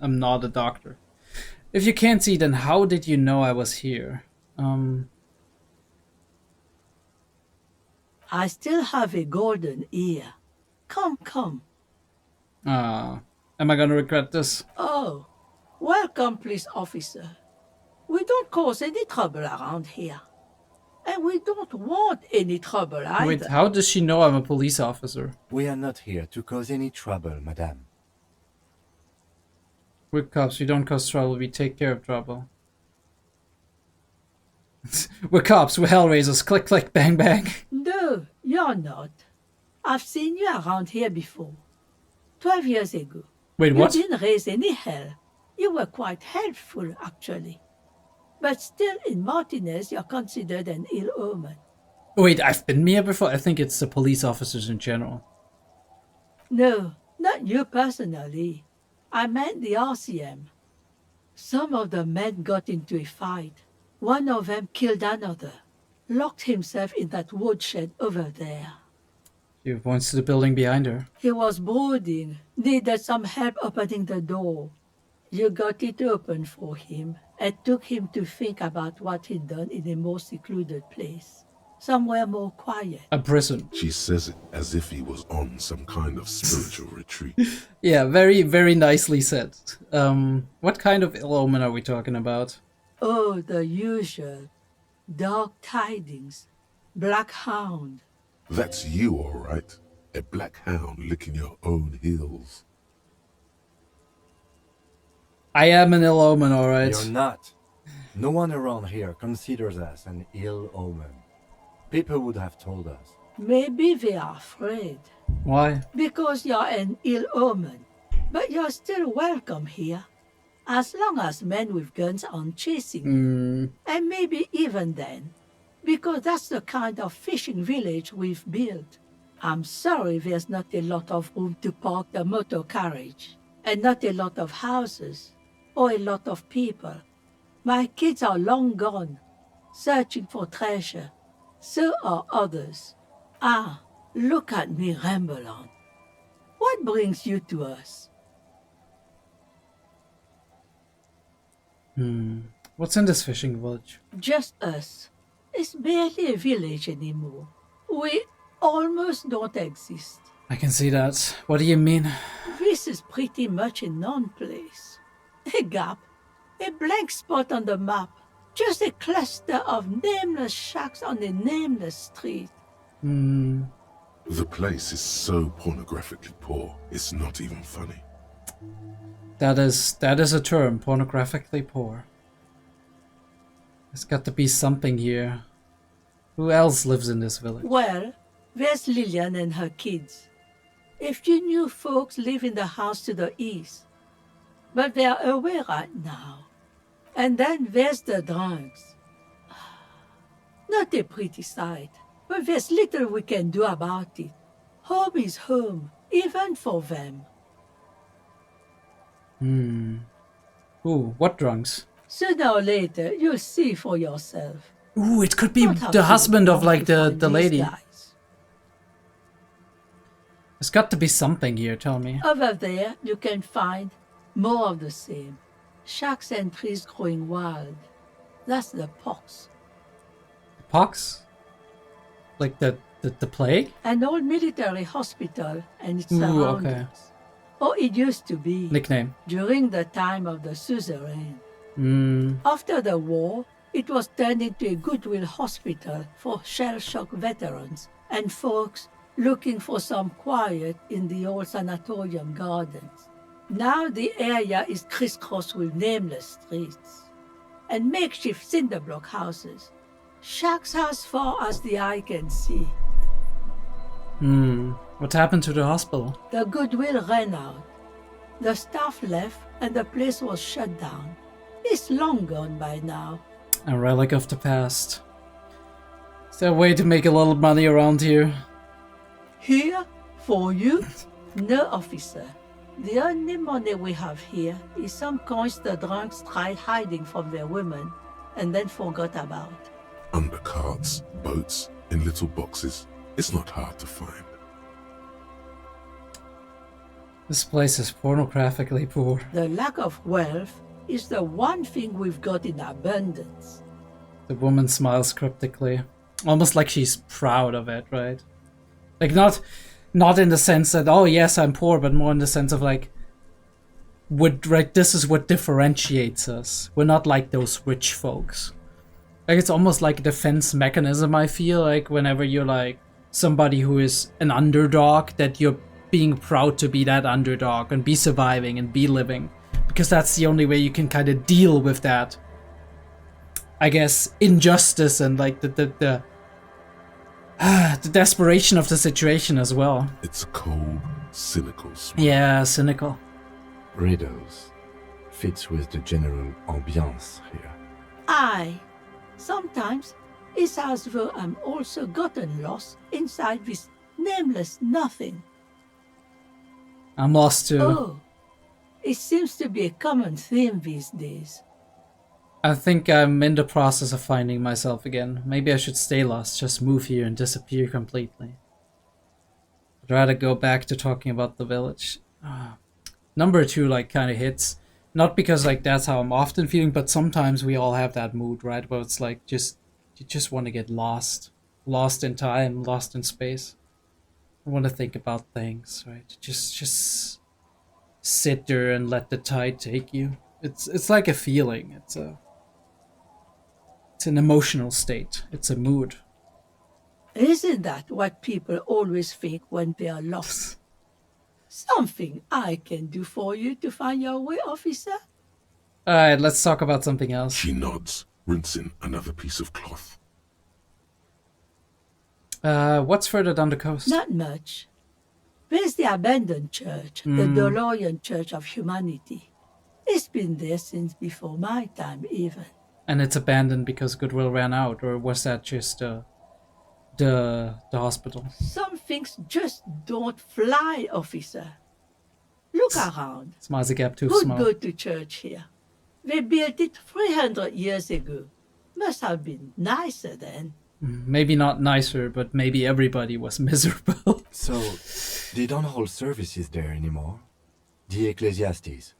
I'm not a doctor. If you can't see, then how did you know I was here? I still have a golden ear. Come. Am I gonna regret this? Oh, welcome, police officer. We don't cause any trouble around here. And we don't want any trouble either. Wait, how does she know I'm a police officer? We are not here to cause any trouble, madame. We're cops, we don't cause trouble, we take care of trouble. We're cops, we're hellraisers, click click, bang bang. No, you're not. I've seen you around here before. 12 years ago. Wait, what? You didn't raise any hell. You were quite helpful, actually. But still, in Martinez, you're considered an ill omen. Wait, I've been here before? I think it's the police officers in general. No, Not you personally. I meant the RCM. Some of the men got into a fight. One of them killed another. Locked himself in that woodshed over there. She points to the building behind her. He was brooding, needed some help opening the door. You got it open for him and took him to think about what he'd done in a more secluded place. Somewhere more quiet. A prison. She says it as if he was on some kind of spiritual retreat. Yeah, very, very nicely said. What kind of ill omen are we talking about? Oh, the usual. Dark tidings. Black hound. That's you, all right. A black hound licking your own heels. I am an ill omen, all right. You're not. No one around here considers us an ill omen. People would have told us. Maybe they are afraid. Why? Because you're an ill omen. But you're still welcome here. As long as men with guns aren't chasing you. And maybe even then. Because that's the kind of fishing village we've built. I'm sorry there's not a lot of room to park the motor carriage. And not a lot of houses. Or a lot of people. My kids are long gone. Searching for treasure. So are others. Ah, look at me ramble on. What brings you to us? What's in this fishing village? Just us. It's barely a village anymore. We almost don't exist. I can see that. What do you mean? This is pretty much a non-place. A gap. A blank spot on the map. Just a cluster of nameless shacks on a nameless street. The place is so pornographically poor, it's not even funny. That is a term, pornographically poor. There's got to be something here. Who else lives in this village? Well, there's Lillian and her kids. A few new folks live in the house to the east. But they're away right now. And then there's the drunks. Not a pretty sight, but there's little we can do about it. Home is home, even for them. Ooh, what drunks? Sooner or later, you'll see for yourself. Ooh, it could be Not how the to husband of, belong like, to the find these lady. guys. There's got to be something here, tell me. Over there, you can find more of the same. Shacks and trees growing wild. That's the pox. Pox? Like the plague? An old military hospital and its Ooh, surroundings. okay. Or it used to be. Nickname. During the time of the suzerain. After the war, it was turned into a goodwill hospital for shell-shock veterans and folks looking for some quiet in the old sanatorium gardens. Now the area is crisscrossed with nameless streets and makeshift cinder block houses. Shacks as far as the eye can see. What happened to the hospital? The goodwill ran out. The staff left and the place was shut down. It's long gone by now. A relic of the past. Is there a way to make a little money around here? Here? For you? No, officer. The only money we have here is some coins the drunks tried hiding from their women and then forgot about. Under carts, boats, in little boxes. It's not hard to find. This place is pornographically poor. The lack of wealth is the one thing we've got in abundance. The woman smiles cryptically. Almost like she's proud of it, right? Like not in the sense that, oh yes, I'm poor, but more in the sense of like, this is what differentiates us. We're not like those rich folks. Like it's almost like a defense mechanism, I feel like, whenever you're like somebody who is an underdog, that you're being proud to be that underdog and be surviving and be living. Because that's the only way you can kind of deal with that, I guess, injustice and like the desperation of the situation as well. It's a cold, cynical smile. Yeah, cynical. Riddles. Fits with the general ambiance here. Aye. Sometimes it's as though I'm also gotten lost inside this nameless nothing. I'm lost too. Oh, it seems to be a common theme these days. I think I'm in the process of finding myself again. Maybe I should stay lost, just move here and disappear completely. I'd rather go back to talking about the village. Number 2 like kind of hits. Not because like that's how I'm often feeling, but sometimes we all have that mood, right? Where it's like you just want to get lost. Lost in time, lost in space. I want to think about things, right? Just sit there and let the tide take you. It's like a feeling. It's an emotional state. It's a mood. Isn't that what people always think when they are lost? Something I can do for you to find your way, officer? Alright, let's talk about something else. She nods, rinsing another piece of cloth. What's further down the coast? Not much. There's the abandoned church, the DeLorean Church of Humanity. It's been there since before my time, even. And it's abandoned because goodwill ran out, or was that just the hospital? Some things just don't fly, officer. Look around. Smiles a gap too Who'd small. go to church here? They built it 300 years ago. Must have been nicer then. Maybe not nicer, but maybe everybody was miserable. So, they don't hold services there anymore? The Ecclesiastes?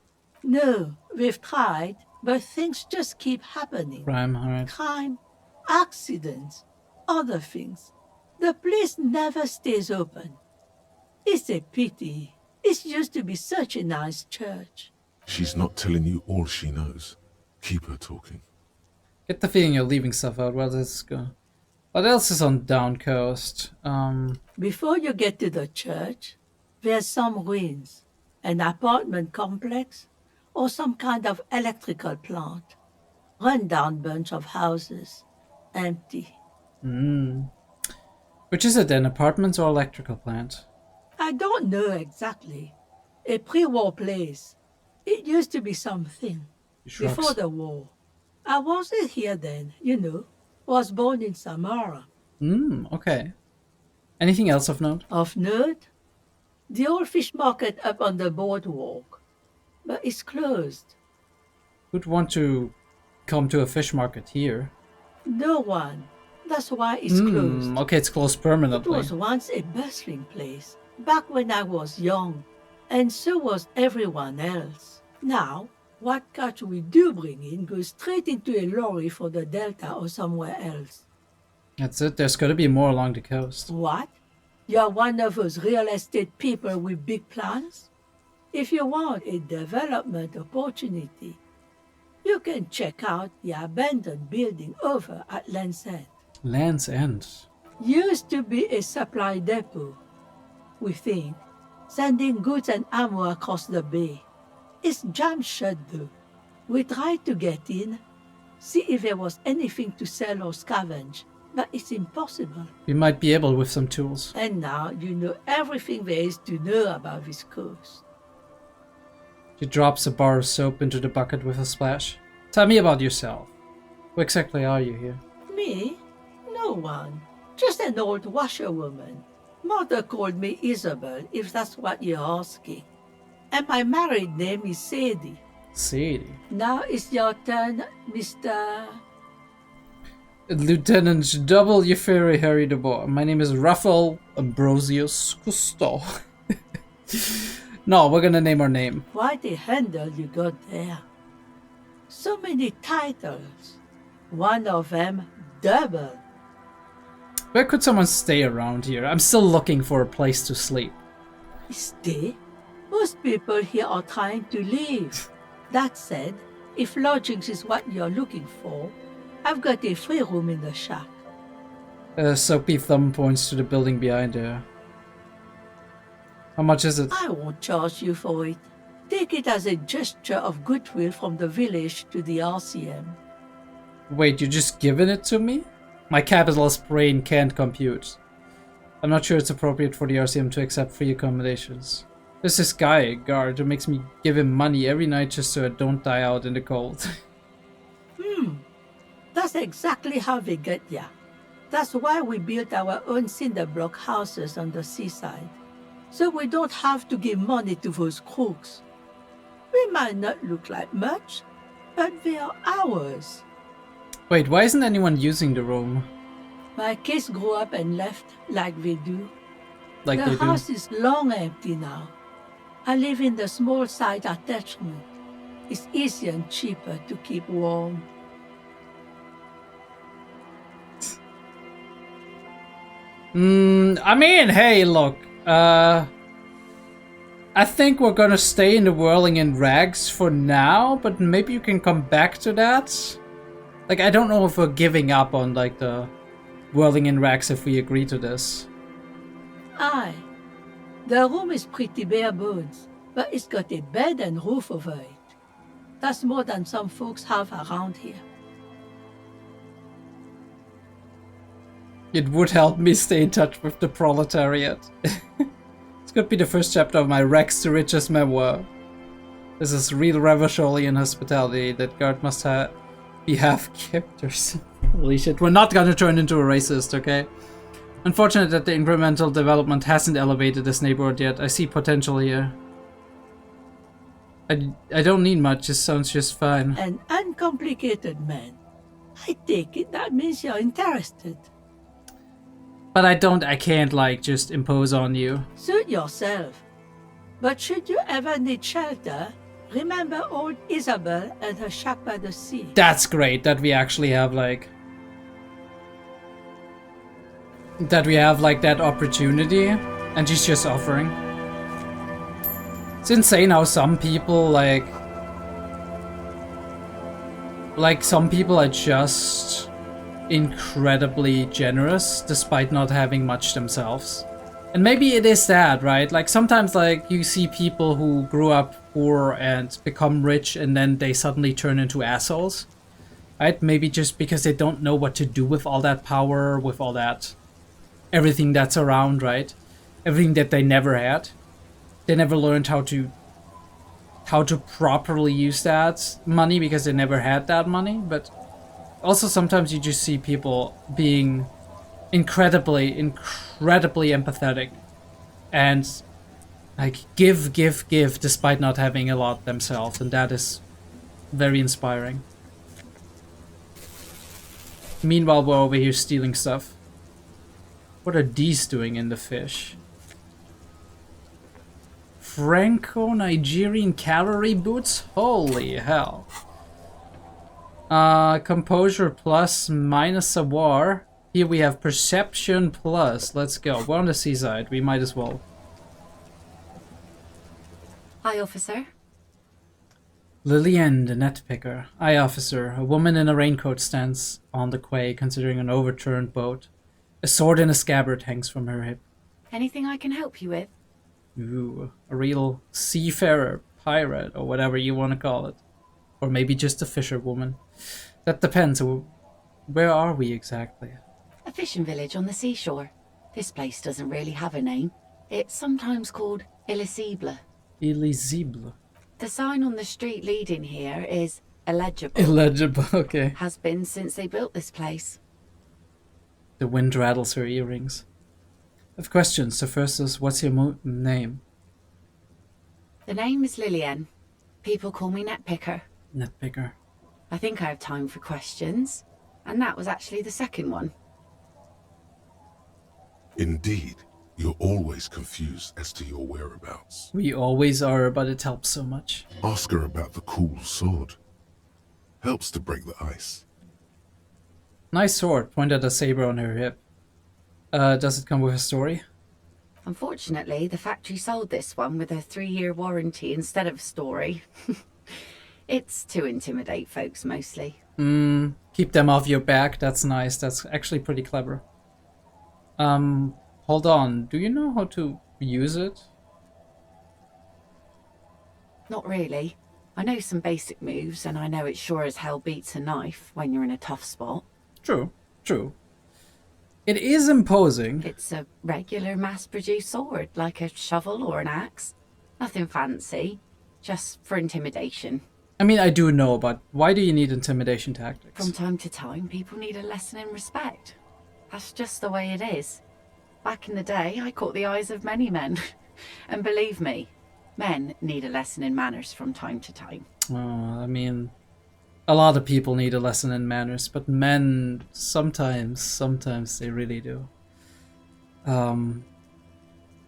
No, we've tried, but things just keep happening. Crime, alright. Crime, accidents, other things. The place never stays open. It's a pity. It used to be such a nice church. She's not telling you all she knows. Keep her talking. Get the feeling you're leaving stuff out. Well, let's go. What else is on Down Coast? Before you get to the church, there's some ruins, an apartment complex, or some kind of electrical plant. Run-down bunch of houses, empty. Which is it then, apartments or electrical plant? I don't know exactly. A pre-war place. It used to be something. Shrugs. Before the war. I wasn't here then, you know. Was born in Samara. Okay. Anything else of note? Of note? The old fish market up on the boardwalk. But it's closed. Who'd want to come to a fish market here? No one. That's why it's closed. Okay, it's closed It permanently. was once a bustling place, back when I was young. And so was everyone else. Now, what catch we do bring in goes straight into a lorry for the Delta or somewhere else. That's it. There's got to be more along the coast. What? You're one of those real estate people with big plans? If you want a development opportunity, you can check out the abandoned building over at Land's End. Land's End. Used to be a supply depot, we think, sending goods and ammo across the bay. It's jammed shut though. We tried to get in, see if there was anything to sell or scavenge, but it's impossible. We might be able with some tools. And now you know everything there is to know about this coast. She drops a bar of soap into the bucket with a splash. Tell me about yourself. Who exactly are you here? Me? No one. Just an old washerwoman. Mother called me Isabel, if that's what you're asking. And my married name is Sadie. Sadie. Now it's your turn, Mr. Lieutenant W. Ferry Harry de Boer. My name is Raphael Ambrosius Cousteau. No, we're gonna name our name. Quite a handle you got there. So many titles. One of them double. Where could someone stay around here? I'm still looking for a place to sleep. Stay? Most people here are trying to leave. That said, if lodgings is what you're looking for, I've got a free room in the shack. Soapy thumb points to the building behind her. How much is it? I won't charge you for it. Take it as a gesture of goodwill from the village to the RCM. Wait, you're just giving it to me? My capitalist brain can't compute. I'm not sure it's appropriate for the RCM to accept free accommodations. There's this guy, a guard, who makes me give him money every night just so I don't die out in the cold. That's exactly how they get ya. That's why we built our own cinder block houses on the seaside. so we don't have to give money to those crooks. We might not look like much, but they are ours. Wait, why isn't anyone using the room? My kids grew up and left like they do. Like The they do? house is long empty now. I live in the small side attachment. It's easier and cheaper to keep warm. I mean, hey, look. I think we're gonna stay in the whirling in rags for now, but maybe you can come back to that. Like, I don't know if we're giving up on, like, the whirling in rags if we agree to this. Aye. The room is pretty bare bones, but it's got a bed and roof over it. That's more than some folks have around here. It would help me stay in touch with the proletariat. This could be the first chapter of my Rex to Riches memoir. This is real Ravisholian hospitality that guard must be half characters. Holy shit, we're not gonna turn into a racist, okay? Unfortunate that the incremental development hasn't elevated this neighborhood yet. I see potential here. I don't need much, this sounds just fine. An uncomplicated man. I take it that means you're interested. But I can't, like, just impose on you. Suit yourself. But should you ever need shelter, remember old Isabel and her shack by the sea. That's great that we actually have, like... that opportunity, and she's just offering. It's insane how some people, like some people are just incredibly generous despite not having much themselves. And maybe it is that, right? Like, sometimes, like, you see people who grew up poor and become rich and then they suddenly turn into assholes, right? Maybe just because they don't know what to do with all that power, with all that... everything that's around, right? Everything that they never had. They never learned how to properly use that money because they never had that money. But also sometimes you just see people being incredibly empathetic and like give despite not having a lot themselves, and that is very inspiring. Meanwhile, we're over here stealing stuff. What are these doing in the fish? Franco-Nigerian cavalry boots? Holy hell. Composure plus minus a war. Here we have perception plus. Let's go. We're on the seaside. We might as well. Hi, officer. Lillian, the net picker. Aye, officer. A woman in a raincoat stands on the quay considering an overturned boat. A sword in a scabbard hangs from her hip. Anything I can help you with? Ooh, a real seafarer, pirate, or whatever you want to call it. Or maybe just a fisherwoman. That depends. Where are we exactly? A fishing village on the seashore. This place doesn't really have a name. It's sometimes called Elysium. Elysium. The sign on the street leading here is illegible. Illegible, okay. Has been since they built this place. The wind rattles her earrings. I have questions. The first is, what's your name? The name is Lillian. People call me Netpicker. Netpicker. I think I have time for questions. And that was actually the second one. Indeed, you're always confused as to your whereabouts. We always are, but it helps so much. Ask her about the cool sword. Helps to break the ice. Nice sword. Point at a saber on her hip. Does it come with a story? Unfortunately, the factory sold this one with a 3-year warranty instead of story. It's to intimidate folks mostly. Keep them off your back. That's nice. That's actually pretty clever. Hold on. Do you know how to use it? Not really. I know some basic moves, and I know it sure as hell beats a knife when you're in a tough spot. True. True. It is imposing. It's a regular mass-produced sword, like a shovel or an axe. Nothing fancy, just for intimidation. I mean, I do know, but why do you need intimidation tactics? From time to time, people need a lesson in respect. That's just the way it is. Back in the day, I caught the eyes of many men. And believe me, men need a lesson in manners from time to time. I mean, a lot of people need a lesson in manners, but men sometimes they really do.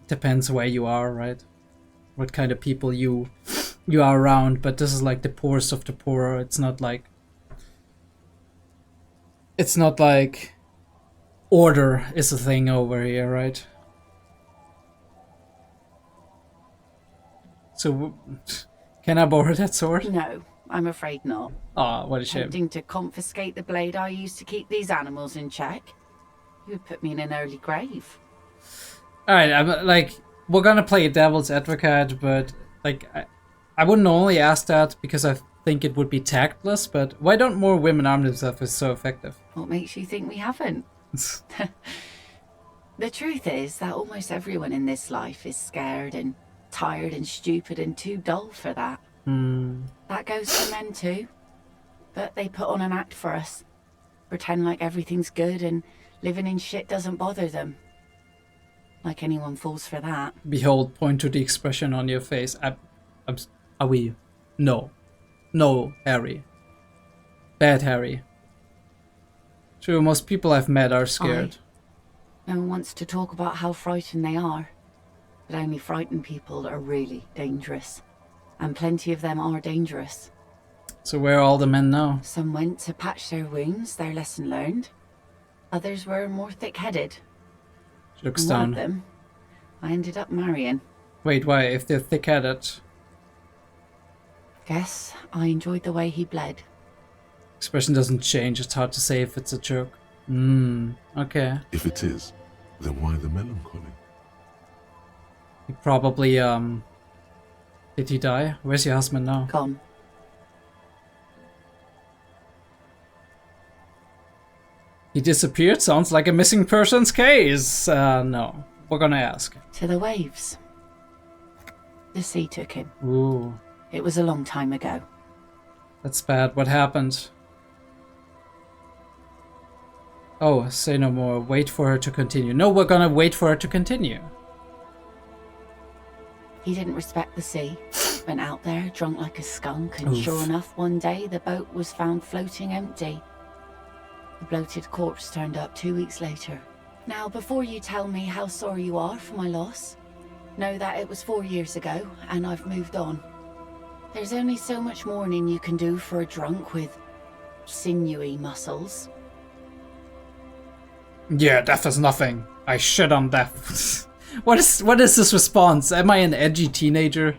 Depends where you are, right? What kind of people you are around, but this is like the poorest of the poor. It's not like order is a thing over here, right? So, can I borrow that sword? No, I'm afraid not. Ah, what a shame. Attempting to confiscate the blade I used to keep these animals in check. You would put me in an early grave. Alright, I'm like, we're gonna play devil's advocate, but like, I wouldn't only ask that because I think it would be tactless, but why don't more women arm themselves is so effective? What makes you think we haven't? The truth is that almost everyone in this life is scared and tired and stupid and too dull for that. That goes for men too. But they put on an act for us. Pretend like everything's good and living in shit doesn't bother them. Like anyone falls for that. Behold, point to the expression on your face. Are we? No. No, Harry. Bad Harry. True, most people I've met are scared. No one wants to talk about how frightened they are. But only frightened people are really dangerous. And plenty of them are dangerous. So where are all the men now? Some went to patch their wounds, their lesson learned. Others were more thick-headed. She looks And down. one of them, I ended up marrying. Wait, why? If they're thick-headed? Guess I enjoyed the way he bled. Expression doesn't change. It's hard to say if it's a joke. Okay. If it is, then why the melancholy? He probably, did he die? Where's your husband now? Gone. He disappeared? Sounds like a missing persons case. No. We're gonna ask. To the waves. The sea took him. Ooh. It was a long time ago. That's bad. What happened? Oh, say no more. Wait for her to continue. No, we're gonna wait for her to continue. He didn't respect the sea. Went out there, drunk like a skunk, and sure enough, one day the boat was found floating empty. The bloated corpse turned up 2 weeks later. Now, before you tell me how sorry you are for my loss, know that it was 4 years ago, and I've moved on. There's only so much mourning you can do for a drunk with sinewy muscles. Yeah, death is nothing. I shit on death. What is this response? Am I an edgy teenager?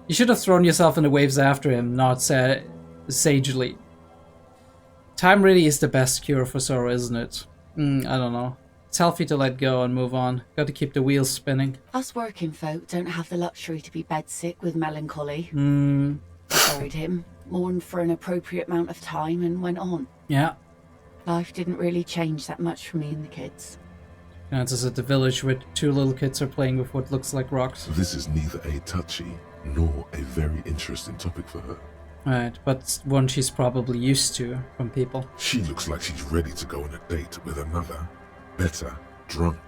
You should have thrown yourself in the waves after him, not sagely. Time really is the best cure for sorrow, isn't it? I don't know. It's healthy to let go and move on. Got to keep the wheels spinning. Us working folk don't have the luxury to be bedsick with melancholy. Hmm. I buried him, mourned for an appropriate amount of time, and went on. Yeah. Life didn't really change that much for me and the kids. Dances at the village where 2 little kids are playing with what looks like rocks. This is neither a touchy nor a very interesting topic for her. Right, but one she's probably used to from people. She looks like she's ready to go on a date with another, better, drunk.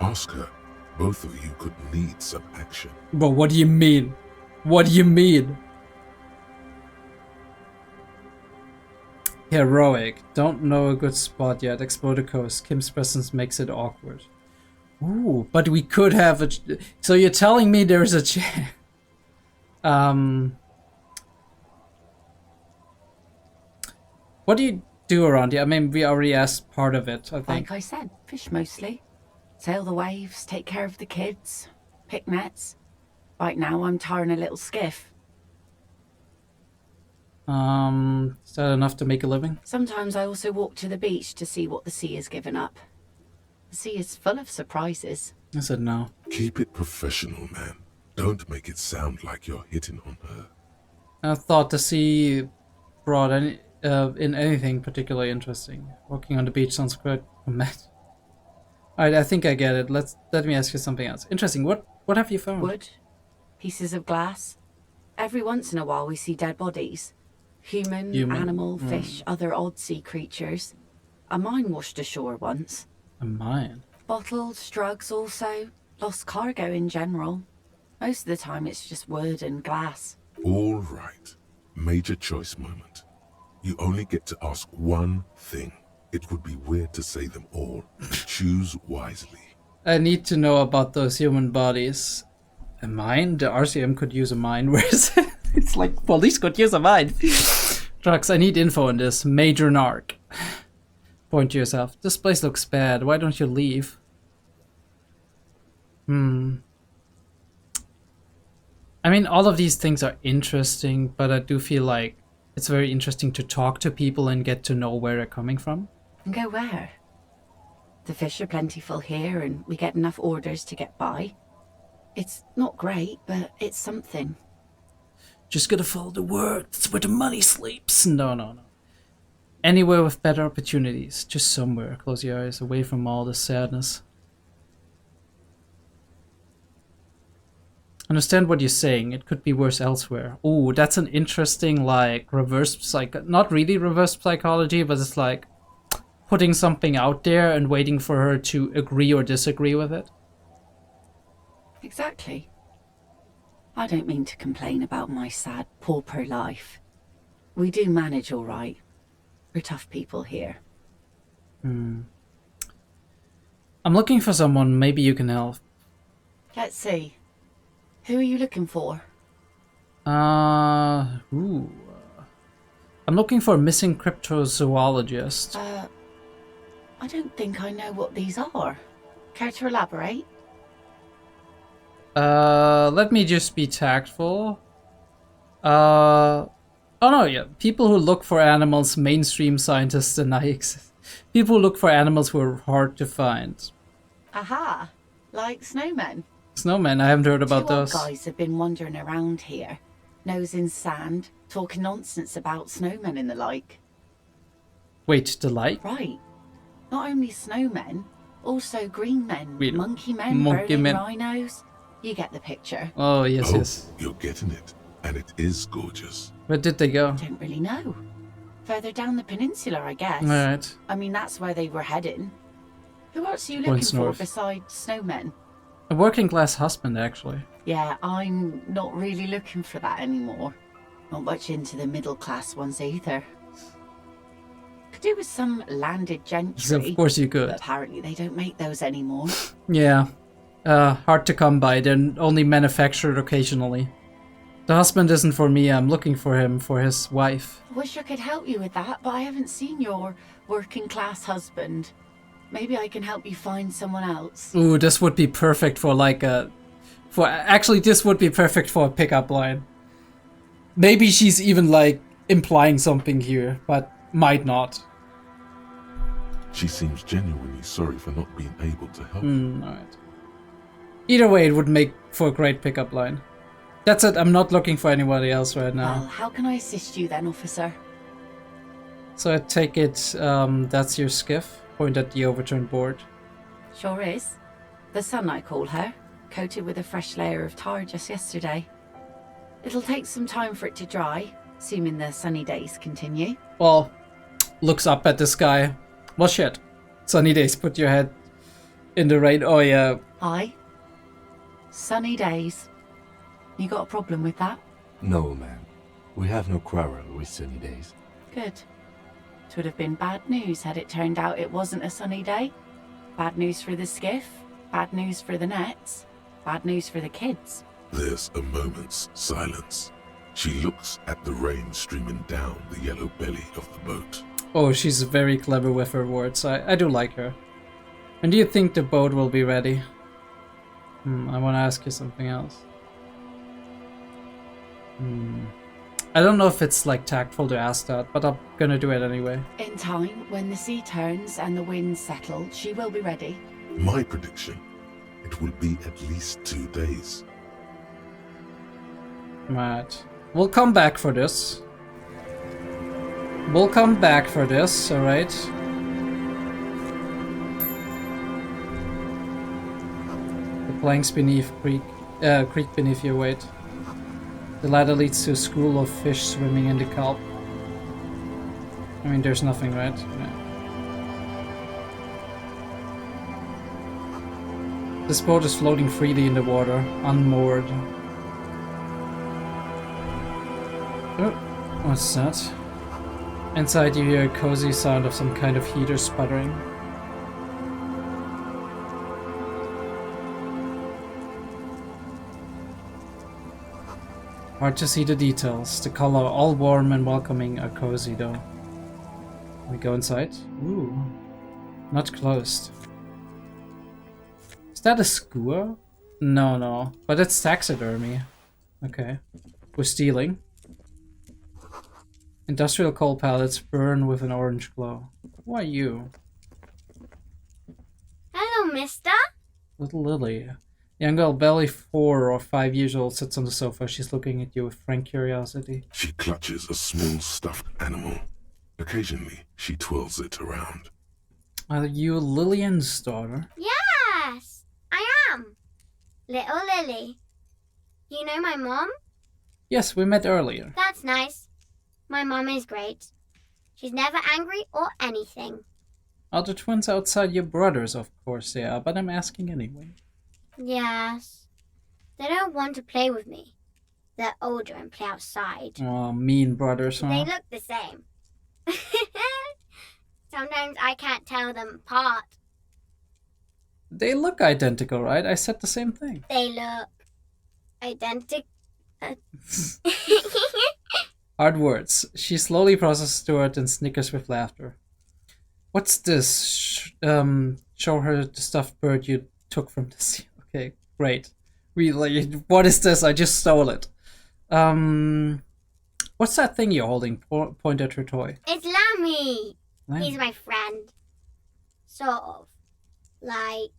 Ask her. Both of you could need some action. But what do you mean? What do you mean? Heroic. Don't know a good spot yet. Explore the coast. Kim's presence makes it awkward. Ooh, but we could have a... So you're telling me there's a chance... What do you do around here? I mean, we already asked part of it, I think. Like I said, fish mostly. Sail the waves, take care of the kids, pick nets. Right now I'm tarring a little skiff. Is that enough to make a living? Sometimes I also walk to the beach to see what the sea has given up. The sea is full of surprises. I said no. Keep it professional, man. Don't make it sound like you're hitting on her. I thought the sea brought any in anything particularly interesting. Walking on the beach sounds quite romantic. Alright, I think I get it. Let me ask you something else. Interesting. What have you found? Wood, pieces of glass. Every once in a while we see dead bodies. Human, animal, fish, other odd sea creatures. A mine washed ashore once. A mine? Bottles, drugs also. Lost cargo in general. Most of the time it's just wood and glass. All right. Major choice moment. You only get to ask one thing. It would be weird to say them all. Choose wisely. I need to know about those human bodies. A mine? The RCM could use a mine. Where is it? It's like police could use a mine. Drugs, I need info on this. Major narc. Point to yourself. This place looks bad. Why don't you leave? I mean, all of these things are interesting, but I do feel like it's very interesting to talk to people and get to know where they're coming from. And go where? The fish are plentiful here and we get enough orders to get by. It's not great, but it's something. Just gotta follow the word. That's where the money sleeps. No. Anywhere with better opportunities. Just somewhere. Close your eyes, away from all the sadness. Understand what you're saying. It could be worse elsewhere. Ooh, that's an interesting, like, not really reverse psychology, but it's like putting something out there and waiting for her to agree or disagree with it. Exactly. I don't mean to complain about my sad pauper life. We do manage all right. We're tough people here. I'm looking for someone. Maybe you can help. Let's see. Who are you looking for? I'm looking for a missing cryptozoologist. I don't think I know what these are. Care to elaborate? Let me just be tactful. Oh no, yeah. People who look for animals, mainstream scientists deny exist. People who look for animals who are hard to find. Aha! Like snowmen. Snowmen, I haven't heard about Two old those. guys have been wandering around here, nose in sand, talking nonsense about snowmen and the like. Wait, the like? Right. Not only snowmen, also green men, Wait, monkey men, monkey burning men. rhinos. You get the picture. Oh, yes. You're getting it. And it is gorgeous. Where did they go? Don't really know. Further down the peninsula, I guess. Alright. I mean, that's where they were heading. Who else are you Points looking for north. besides snowmen? A working class husband, actually. Yeah, I'm not really looking for that anymore. Not much into the middle class ones either. Could do with some landed gentry. Of course you could. But apparently they don't make those anymore. Yeah. Hard to come by. They're only manufactured occasionally. The husband isn't for me. I'm looking for him for his wife. I wish I could help you with that, but I haven't seen your working class husband. Maybe I can help you find someone else. Ooh, this would be perfect for actually this would be perfect for a pickup line. Maybe she's even like implying something here, but might not. She seems genuinely sorry for not being able to help. Alright. Either way, it would make for a great pickup line. That's it, I'm not looking for anybody else right now. Well, how can I assist you then, officer? So I take it that's your skiff? Point at the overturned board. Sure is. The Sun, I call her. Coated with a fresh layer of tar just yesterday. It'll take some time for it to dry, assuming the sunny days continue. Well, looks up at the sky. Well, shit. Sunny days, put your head in the rain. Oh, yeah. Aye. Sunny days. You got a problem with that? No, ma'am. We have no quarrel with sunny days. Good. It would have been bad news had it turned out it wasn't a sunny day. Bad news for the skiff, bad news for the nets, bad news for the kids. There's a moment's silence. She looks at the rain streaming down the yellow belly of the boat. Oh, she's very clever with her words. I do like her. When do you think the boat will be ready? I want to ask you something else. I don't know if it's like tactful to ask that, but I'm gonna do it anyway. In time, when the sea turns and the winds settle, she will be ready. My prediction, it will be at least 2 days. Right. We'll come back for this. Alright? The planks beneath creek beneath your weight. The ladder leads to a school of fish swimming in the kelp. I mean, there's nothing, right? Yeah. This boat is floating freely in the water, unmoored. Oh, what's that? Inside you hear a cozy sound of some kind of heater sputtering. Hard to see the details. The color, all warm and welcoming, are cozy though. We go inside? Ooh. Not closed. Is that a skewer? No. But it's taxidermy. Okay. We're stealing. Industrial coal pallets burn with an orange glow. Who are you? Hello, mister. Little Lily. Young girl, barely 4 or 5 years old, sits on the sofa. She's looking at you with frank curiosity. She clutches a small stuffed animal. Occasionally, she twirls it around. Are you Lillian's daughter? Yes, I am. Little Lily. You know my mom? Yes, we met earlier. That's nice. My mom is great. She's never angry or anything. Are the twins outside your brothers? Of course they are, but I'm asking anyway. Yes. They don't want to play with me. They're older and play outside. Oh, mean brothers, huh? They look the same. Sometimes I can't tell them apart. They look identical, right? I said the same thing. They look identical. Hard words. She slowly processes through it and snickers with laughter. What's this? Show her the stuffed bird you took from the sea. Okay, great. Really, what is this? I just stole it. What's that thing you're holding? Point at her toy. It's Lammy. Lammy. He's my friend. Sort of. Like...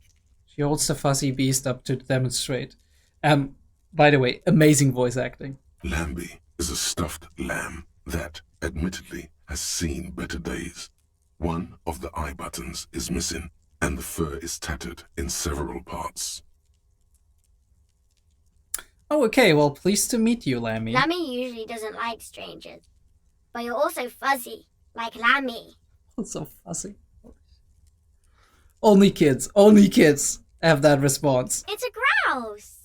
She holds the fuzzy beast up to demonstrate. By the way, amazing voice acting. Lambie is a stuffed lamb that, admittedly, has seen better days. One of the eye buttons is missing, and the fur is tattered in several parts. Oh, okay, well, pleased to meet you, Lammy. Lammy usually doesn't like strangers. But you're also fuzzy, like Lammy. So fuzzy. Only kids have that response. It's a grouse.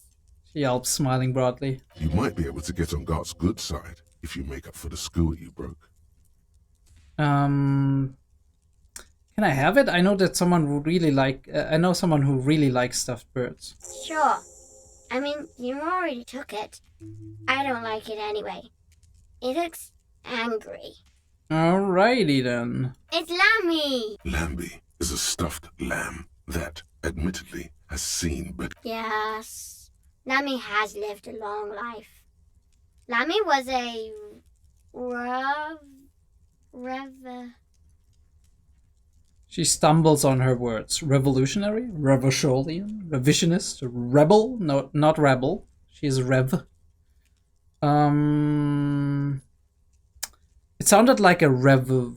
She yelps, smiling broadly. You might be able to get on Gart's good side if you make up for the skewer you broke. Can I have it? I know that someone who really I know someone who really likes stuffed birds. Sure. I mean, you already took it. I don't like it anyway. It looks angry. Alrighty then. It's Lammy! Lambie is a stuffed lamb that, admittedly, has seen better. Yes. Lammy has lived a long life. Lammy was a... She stumbles on her words. Revolutionary? Revolutionarian? Revisionist? Rebel? No, not rebel. She is Rev. It sounded like a rev...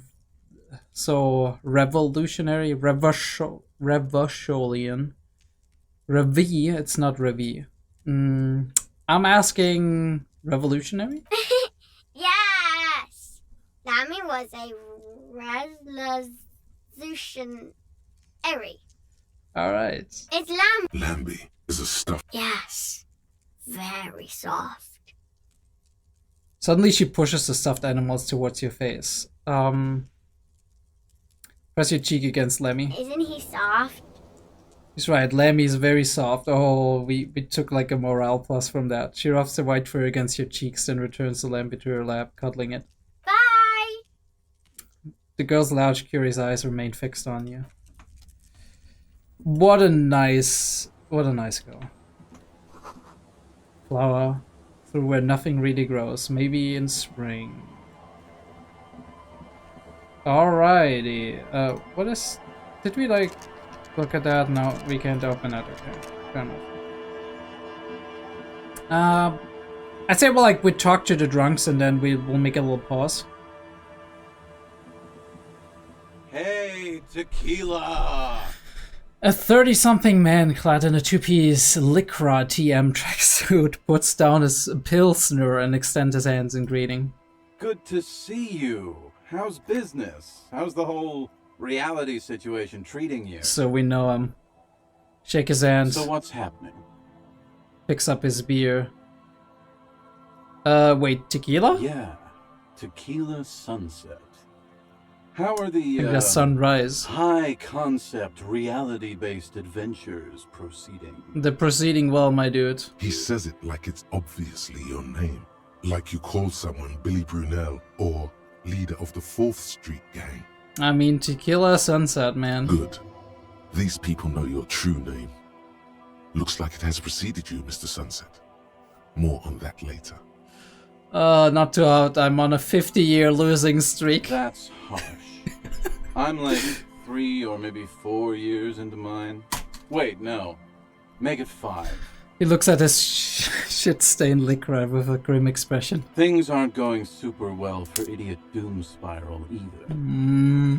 So, revolutionary? Revolutionarian. Revi? It's not Revi. I'm asking... Revolutionary? Yes! Lammy was a revolutionary. Alright. It's Lamb. Lambie is a stuffed... Yes. Very soft. Suddenly she pushes the stuffed animals towards your face. Press your cheek against Lemmy. Isn't he soft? He's right, Lemmy is very soft. Oh, we took like a morale plus from that. She rubs the white fur against your cheeks, then returns the lamb to her lap, cuddling it. Bye! The girl's large, curious eyes remain fixed on you. What a nice girl. Flower through where nothing really grows, maybe in spring. Alrighty. What is... Did we like look at that? No, we can't open it. Okay, fair enough. I'd say we talk to the drunks and then we'll make a little pause. Hey, tequila! A 30-something man clad in a two-piece Lycra TM tracksuit puts down his pilsner and extends his hands in greeting. Good to see you. How's business? How's the whole reality situation treating you? So we know him. Shake his hand. So what's happening? Picks up his beer. Wait, tequila? Yeah, Tequila Sunset. How are the I think that's sunrise. high-concept, reality-based adventures proceeding? They're proceeding well, my dude. He says it like it's obviously your name. Like you call someone Billy Brunel or leader of the 4th Street gang. I mean, Tequila Sunset, man. Good. These people know your true name. Looks like it has preceded you, Mr. Sunset. More on that later. Not too hot. I'm on a 50-year losing streak. That's harsh. I'm like 3 or maybe 4 years into mine. Wait, no. Make it 5. He looks at his shit-stained liquor with a grim expression. Things aren't going super well for Idiot Doom Spiral either.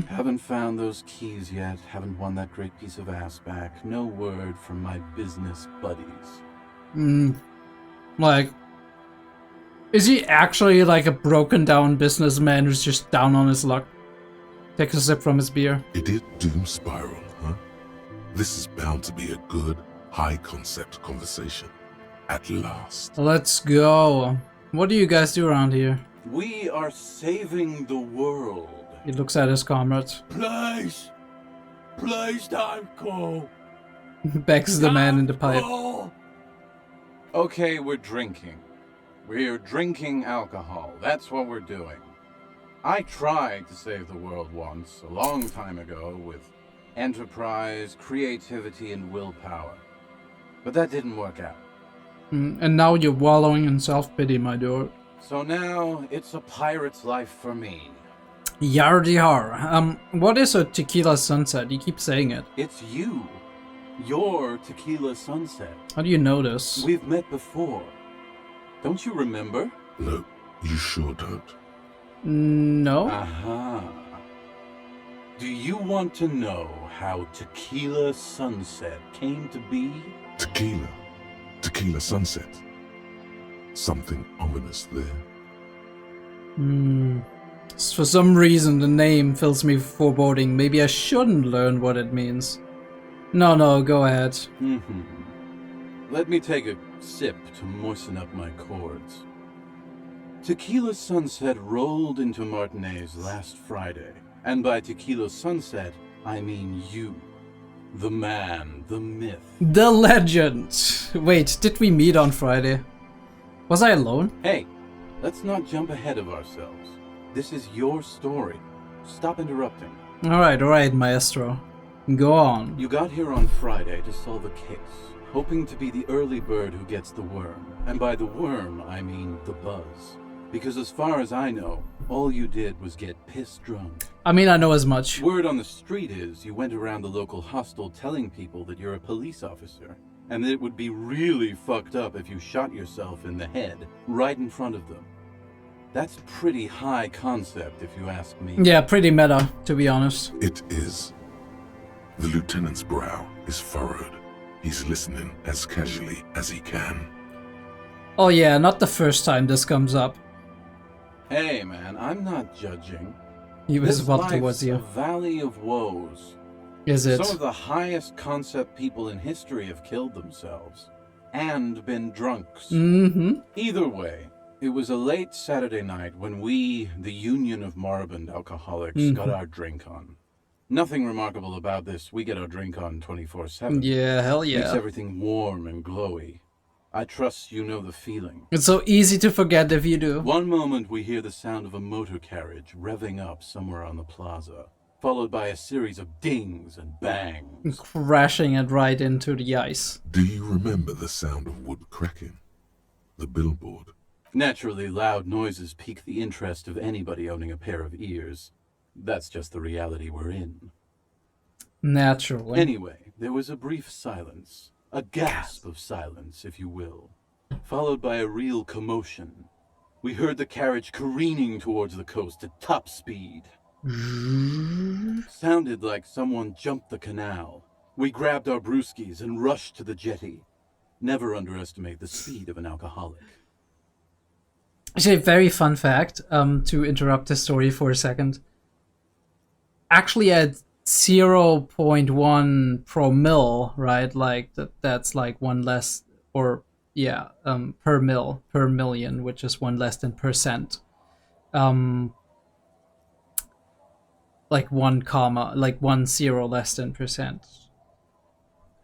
Haven't found those keys yet, haven't won that great piece of ass back. No word from my business buddies. Like, is he actually like a broken down businessman who's just down on his luck? Takes a sip from his beer. Idiot Doom Spiral, huh? This is bound to be a good, high-concept conversation. At last. Let's go. What do you guys do around here? We are saving the world. He looks at his comrades. Please don't go. Begs the man in the pipe. Okay, we're drinking. We're drinking alcohol. That's what we're doing. I tried to save the world once, a long time ago, with enterprise, creativity, and willpower. But that didn't work out. And now you're wallowing in self-pity, my dude. So now, it's a pirate's life for me. Yardy har. What is a Tequila Sunset? You keep saying it. It's you. Your Tequila Sunset. How do you know this? We've met before. Don't you remember? No, you sure don't. No. Aha. Do you want to know how Tequila Sunset came to be? Tequila. Tequila Sunset. Something ominous there. For some reason, the name fills me with foreboding. Maybe I shouldn't learn what it means. No, go ahead. Let me take a sip to moisten up my chords. Tequila Sunset rolled into Martinez last Friday. And by Tequila Sunset, I mean you. The man, the myth. The legend! Wait, did we meet on Friday? Was I alone? Hey, let's not jump ahead of ourselves. This is your story. Stop interrupting. Alright, maestro. Go on. You got here on Friday to solve a case, hoping to be the early bird who gets the worm. And by the worm, I mean the buzz. Because as far as I know, all you did was get piss drunk. I mean, I know as much. Word on the street is you went around the local hostel telling people that you're a police officer, and that it would be really fucked up if you shot yourself in the head right in front of them. That's pretty high concept, if you ask me. Yeah, pretty meta, to be honest. It is. The lieutenant's brow is furrowed. He's listening as casually as he can. Oh yeah, not the first time this comes up. Hey man, I'm not judging. He was This what towards life's you. a valley of woes. Is it? Some of the highest concept people in history have killed themselves. And been drunks. Either way, it was a late Saturday night when we, the Union of Moribund Alcoholics, got our drink on. Nothing remarkable about this. We get our drink on 24/7. Yeah, hell yeah. Makes everything warm and glowy. I trust you know the feeling. It's so easy to forget if you do. One moment we hear the sound of a motor carriage revving up somewhere on the plaza, followed by a series of dings and bangs. Crashing it right into the ice. Do you remember the sound of wood cracking? The billboard? Naturally, loud noises pique the interest of anybody owning a pair of ears. That's just the reality we're in. Naturally. Anyway, there was a brief silence. A gasp of silence, if you will, followed by a real commotion. We heard the carriage careening towards the coast at top speed. Sounded like someone jumped the canal. We grabbed our brewskis and rushed to the jetty. Never underestimate the speed of an alcoholic. Actually, a very fun fact, to interrupt the story for a second. Actually, 0.1 promille, right? Like that's like one less, or yeah, per million, which is one less than percent. Like 1 comma, like 1 0 less than percent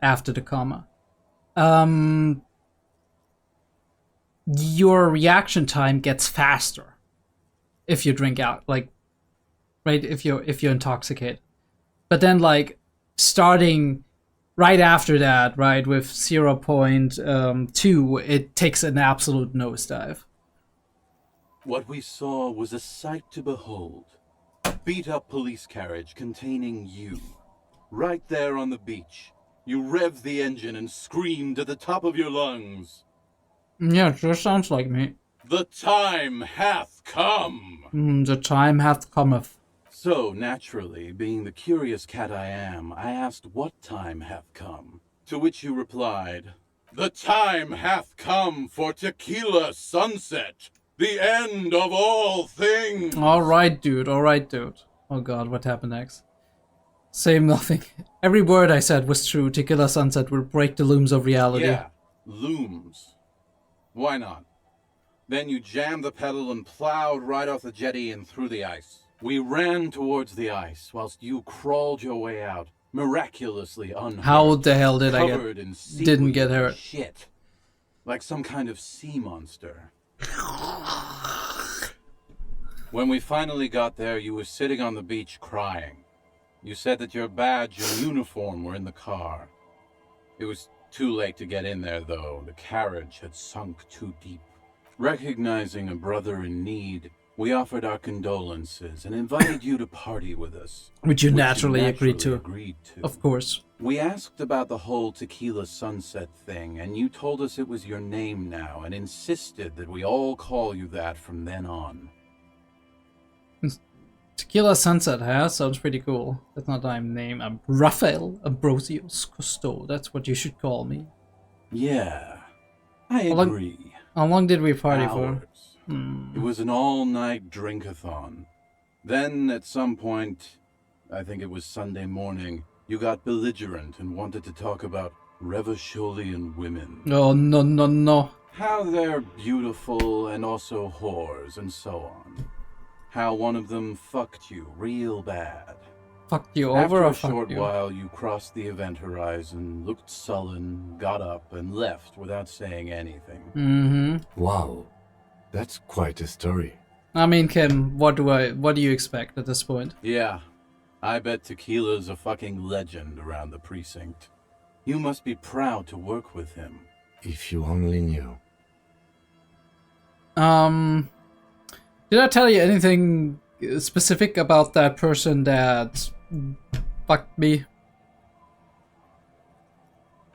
after the comma. Your reaction time gets faster if you drink out, like, right? If you're intoxicated. But then, like, starting right after that, right, with 0.2, it takes an absolute nosedive. What we saw was a sight to behold. A beat-up police carriage containing you. Right there on the beach. You revved the engine and screamed at the top of your lungs. Yeah, it sure sounds like me. The time hath come! The time hath cometh. So, naturally, being the curious cat I am, I asked what time hath come. To which you replied, the time hath come for tequila sunset, the end of all things! Alright, dude. Oh god, what happened next? Same nothing. Every word I said was true. Tequila sunset will break the looms of reality. Yeah, looms. Why not? Then you jammed the pedal and plowed right off the jetty and through the ice. We ran towards the ice whilst you crawled your way out, miraculously unhurt. How the hell did I didn't get hurt? Shit. Like some kind of sea monster. When we finally got there, you were sitting on the beach crying. You said that your badge and uniform were in the car. It was too late to get in there, though. The carriage had sunk too deep. Recognizing a brother in need, we offered our condolences and invited you to party with us. Which you naturally agreed to. Of course. We asked about the whole tequila sunset thing, and you told us it was your name now, and insisted that we all call you that from then on. Tequila sunset, huh? Sounds pretty cool. That's not my name. I'm Rafael Ambrosios Cousteau. That's what you should call me. Yeah, I agree. How long did we party Hours. for? It was an all-night drink-a-thon. Then, at some point, I think it was Sunday morning, you got belligerent and wanted to talk about Revacholian women. Oh, no. How they're beautiful and also whores and so on. How one of them fucked you real bad. Fucked you over or fucked you? After a short while, you crossed the event horizon, looked sullen, got up, and left without saying anything. Mm-hmm. Wow. That's quite a story. I mean, Kim, what do you expect at this point? Yeah. I bet Tequila's a fucking legend around the precinct. You must be proud to work with him. If you only knew. Did I tell you anything specific about that person that fucked me?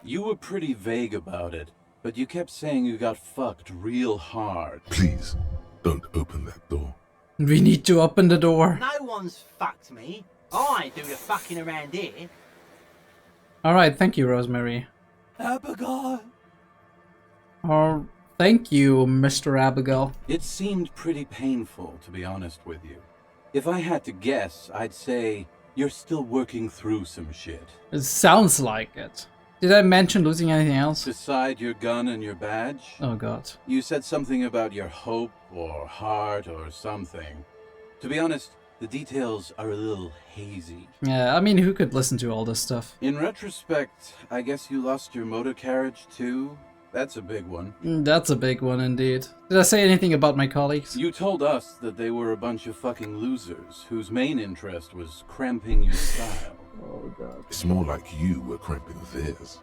You were pretty vague about it, but you kept saying you got fucked real hard. Please, don't open that door. We need to open the door. No one's fucked me. I do the fucking around here. Alright, thank you, Rosemary. Abigail. Oh, thank you, Mr. Abigail. It seemed pretty painful, to be honest with you. If I had to guess, I'd say you're still working through some shit. It sounds like it. Did I mention losing anything else? Beside your gun and your badge? Oh god. You said something about your hope or heart or something. To be honest, the details are a little hazy. Yeah, I mean, who could listen to all this stuff? In retrospect, I guess you lost your motor carriage too? That's a big one. That's a big one indeed. Did I say anything about my colleagues? You told us that they were a bunch of fucking losers whose main interest was cramping your style. Oh god. It's more like you were cramping theirs.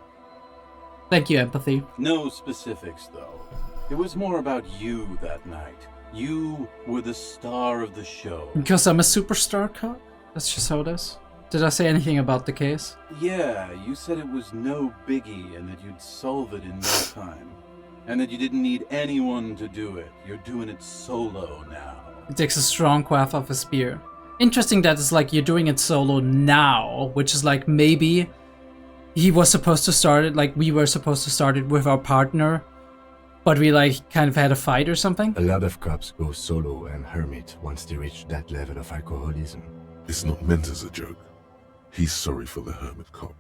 Thank you, empathy. No specifics, though. It was more about you that night. You were the star of the show. Because I'm a superstar cop? That's just how it is. Did I say anything about the case? Yeah, you said it was no biggie and that you'd solve it in no time. And that you didn't need anyone to do it. You're doing it solo now. It takes a strong quaff of a spear. Interesting that it's like you're doing it solo now, which is like maybe he was supposed to start it, like we were supposed to start it with our partner, but we like kind of had a fight or something. A lot of cops go solo and hermit once they reach that level of alcoholism. It's not meant as a joke. He's sorry for the hermit cop.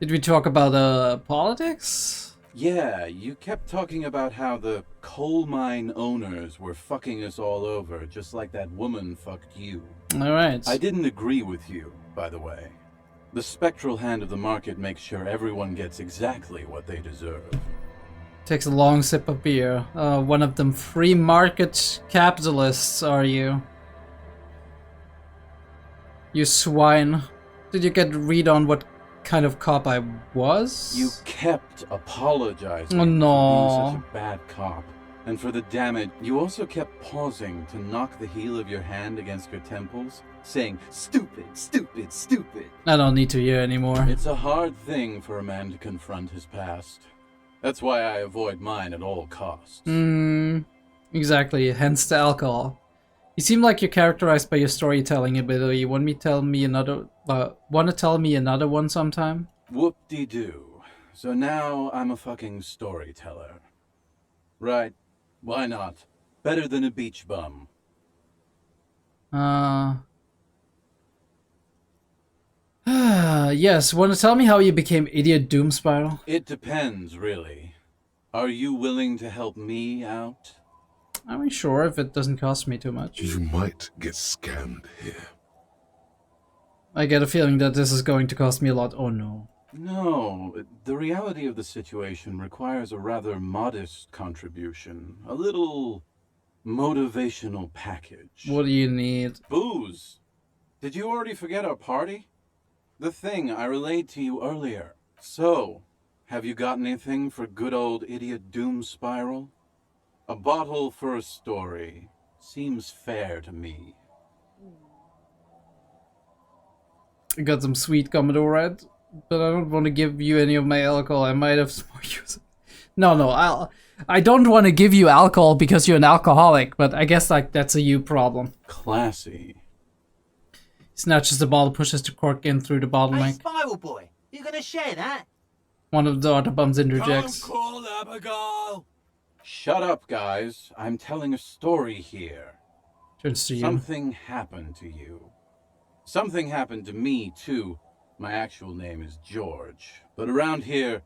Did we talk about politics? Yeah, you kept talking about how the coal mine owners were fucking us all over, just like that woman fucked you. Alright. I didn't agree with you, by the way. The spectral hand of the market makes sure everyone gets exactly what they deserve. Takes a long sip of beer. One of them free market capitalists, are you? You swine. Did you get a read on what kind of cop I was? You kept apologizing Oh, no. for being such a bad cop. And for the damage, you also kept pausing to knock the heel of your hand against your temples, saying, "Stupid, stupid, stupid." I don't need to hear anymore. It's a hard thing for a man to confront his past. That's why I avoid mine at all costs. Exactly, hence the alcohol. You seem like you're characterized by your storytelling ability. You want to tell me another one sometime? Whoop-de-doo. So now I'm a fucking storyteller. Right. Why not? Better than a beach bum. Yes, want to tell me how you became Idiot Doom Spiral? It depends, really. Are you willing to help me out? I'm sure if it doesn't cost me too much. You might get scammed here. I get a feeling that this is going to cost me a lot. Oh no. No, the reality of the situation requires a rather modest contribution. A little motivational package. What do you need? Booze. Did you already forget our party? The thing I relayed to you earlier. So, have you got anything for good old Idiot Doom Spiral? A bottle for a story. Seems fair to me. I got some sweet Commodore Red, but I don't want to give you any of my alcohol. I might have some more use. No, I don't want to give you alcohol because you're an alcoholic, but I guess like that's a you problem. Classy. He snatches the bottle, pushes the cork in through the Hey, bottleneck. Spiral Boy, you gonna share that? One of the other bums interjects. Don't call Abigail! Shut up, guys. I'm telling a story here. Turns to you. Something happened to you. Something happened to me, too. My actual name is George. But around here,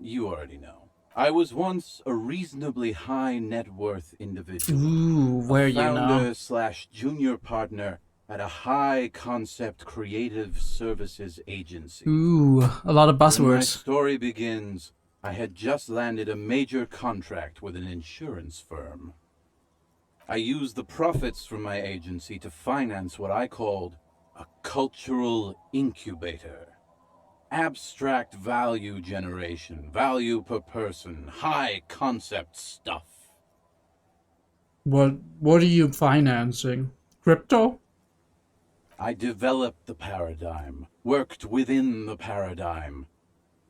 you already know. I was once a reasonably high net worth individual. Ooh, where you now? Founder/junior partner at a high concept creative services agency. Ooh, a lot of When my buzzwords. story begins, I had just landed a major contract with an insurance firm. I used the profits from my agency to finance what I called a cultural incubator. Abstract value generation, value per person, high concept stuff. What are you financing? Crypto? I developed the paradigm, worked within the paradigm,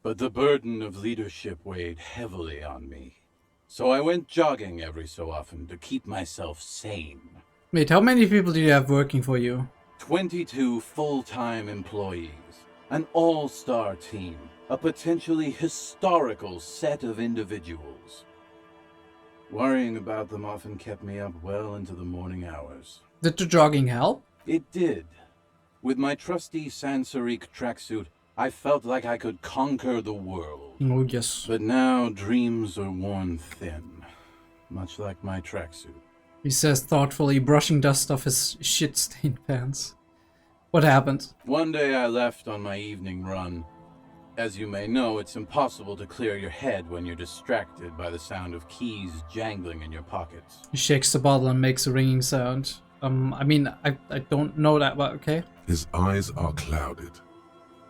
but the burden of leadership weighed heavily on me. So I went jogging every so often to keep myself sane. Wait, how many people do you have working for you? 22 full-time employees, an all-star team, a potentially historical set of individuals. Worrying about them often kept me up well into the morning hours. Did the jogging help? It did. With my trusty Sansarique tracksuit, I felt like I could conquer the world. Oh, yes. But now dreams are worn thin, much like my tracksuit. He says thoughtfully, brushing dust off his shit-stained pants. What happened? One day I left on my evening run. As you may know, it's impossible to clear your head when you're distracted by the sound of keys jangling in your pockets. He shakes the bottle and makes a ringing sound. I don't know that, but okay. His eyes are clouded.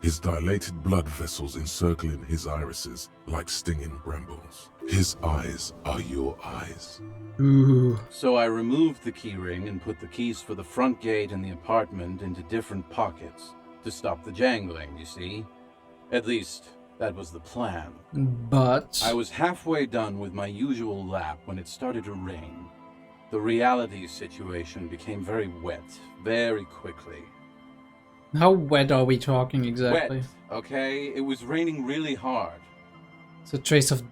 His dilated blood vessels encircling his irises like stinging brambles. His eyes are your eyes. Ooh. So I removed the key ring and put the keys for the front gate and the apartment into different pockets to stop the jangling, you see? At least, that was the plan. But I was halfway done with my usual lap when it started to rain. The reality situation became very wet, very quickly. how wet are we talking exactly? Wet, okay? It was raining really hard. It's a trace of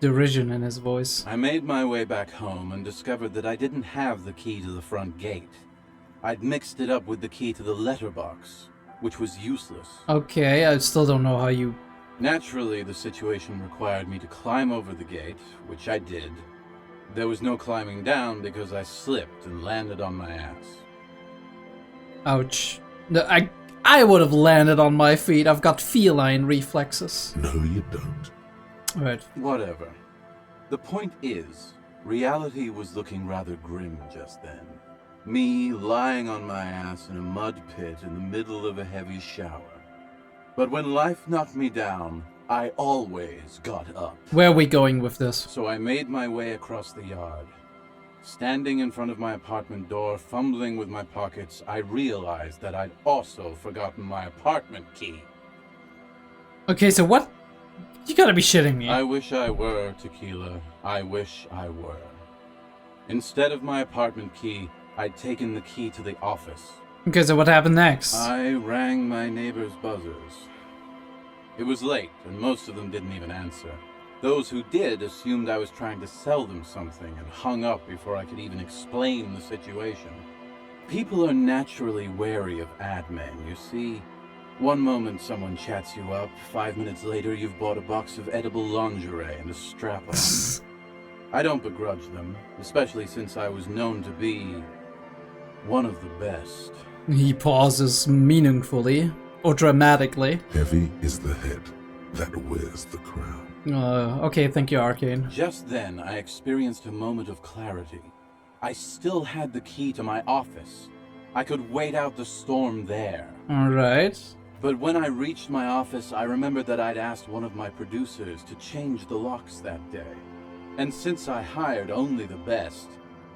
derision in his voice. I made my way back home and discovered that I didn't have the key to the front gate. I'd mixed it up with the key to the letterbox. which was useless. Okay, I still don't know how you... Naturally, the situation required me to climb over the gate, which I did. There was no climbing down because I slipped and landed on my ass. Ouch. No, I would have landed on my feet. I've got feline reflexes. No, you don't. Right. Whatever. The point is, reality was looking rather grim just then. Me lying on my ass in a mud pit in the middle of a heavy shower. But when life knocked me down, I always got up. Where are we going with this? So I made my way across the yard. Standing in front of my apartment door, fumbling with my pockets, I realized that I'd also forgotten my apartment key. Okay, so what? You gotta be shitting me. I wish I were, Tequila. I wish I were. Instead of my apartment key, I'd taken the key to the office. Okay, so what happened next? I rang my neighbor's buzzers. It was late, and most of them didn't even answer. Those who did assumed I was trying to sell them something and hung up before I could even explain the situation. People are naturally wary of ad men, you see. One moment someone chats you up, 5 minutes later you've bought a box of edible lingerie and a strap-on. I don't begrudge them, especially since I was known to be one of the best. He pauses meaningfully, or dramatically. Heavy is the head that wears the crown. Okay, thank you, Arcane. Just then, I experienced a moment of clarity. I still had the key to my office. I could wait out the storm there. Alright. But when I reached my office, I remembered that I'd asked one of my producers to change the locks that day. And since I hired only the best,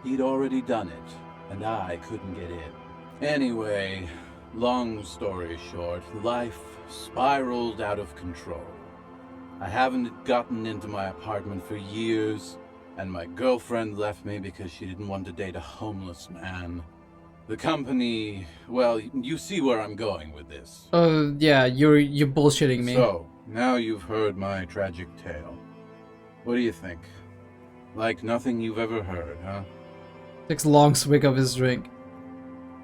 he'd already done it, and I couldn't get in. Anyway, long story short, life spiraled out of control. I haven't gotten into my apartment for years, and my girlfriend left me because she didn't want to date a homeless man. The company, well, you see where I'm going with this. Yeah, you're bullshitting me. So, now you've heard my tragic tale. What do you think? Like nothing you've ever heard, huh? Takes a long swig of his drink.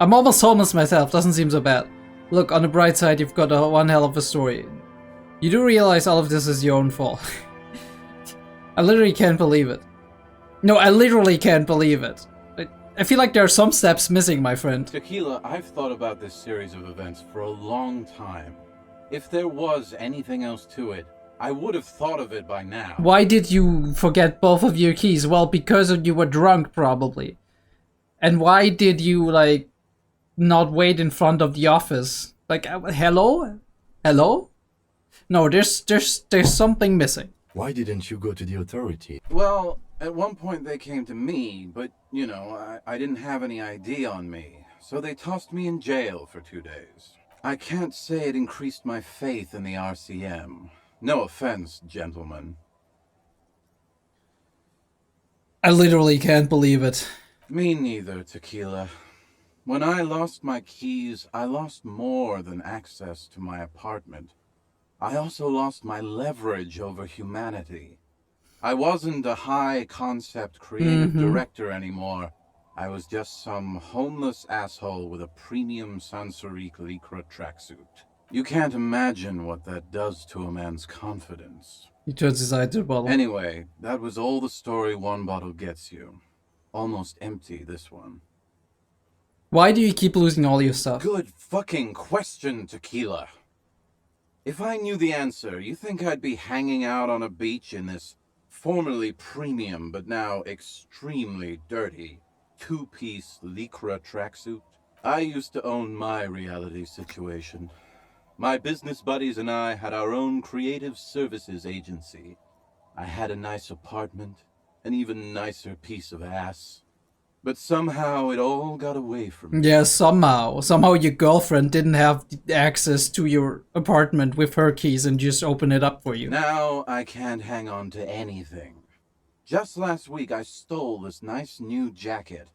I'm almost homeless myself, doesn't seem so bad. Look, on the bright side, you've got one hell of a story. You do realize all of this is your own fault. I literally can't believe it. No, I literally can't believe it. I feel like there are some steps missing, my friend. Tequila, I've thought about this series of events for a long time. If there was anything else to it, I would have thought of it by now. Why did you forget both of your keys? Well, because you were drunk, probably. And why did you, like, not wait in front of the office? Like, hello? Hello? No, there's something missing. Why didn't you go to the authority? Well, at one point they came to me, but, you know, I didn't have any ID on me. So they tossed me in jail for 2 days. I can't say it increased my faith in the RCM. No offense, gentlemen. I literally can't believe it. Me neither, Tequila. When I lost my keys, I lost more than access to my apartment. I also lost my leverage over humanity. I wasn't a high-concept creative director anymore. I was just some homeless asshole with a premium Sansorique Lycra tracksuit. You can't imagine what that does to a man's confidence. He turns his eye to the bottle. Anyway, that was all the story one bottle gets you. Almost empty, this one. Why do you keep losing all your stuff? Good fucking question, Tequila. If I knew the answer, you think I'd be hanging out on a beach in this formerly premium but now extremely dirty two-piece Lycra tracksuit? I used to own my reality situation. My business buddies and I had our own creative services agency. I had a nice apartment, an even nicer piece of ass. But somehow it all got away from me. Yeah, somehow. Somehow your girlfriend didn't have access to your apartment with her keys and just open it up for you. Now I can't hang on to anything. Just last week I stole this nice new jacket,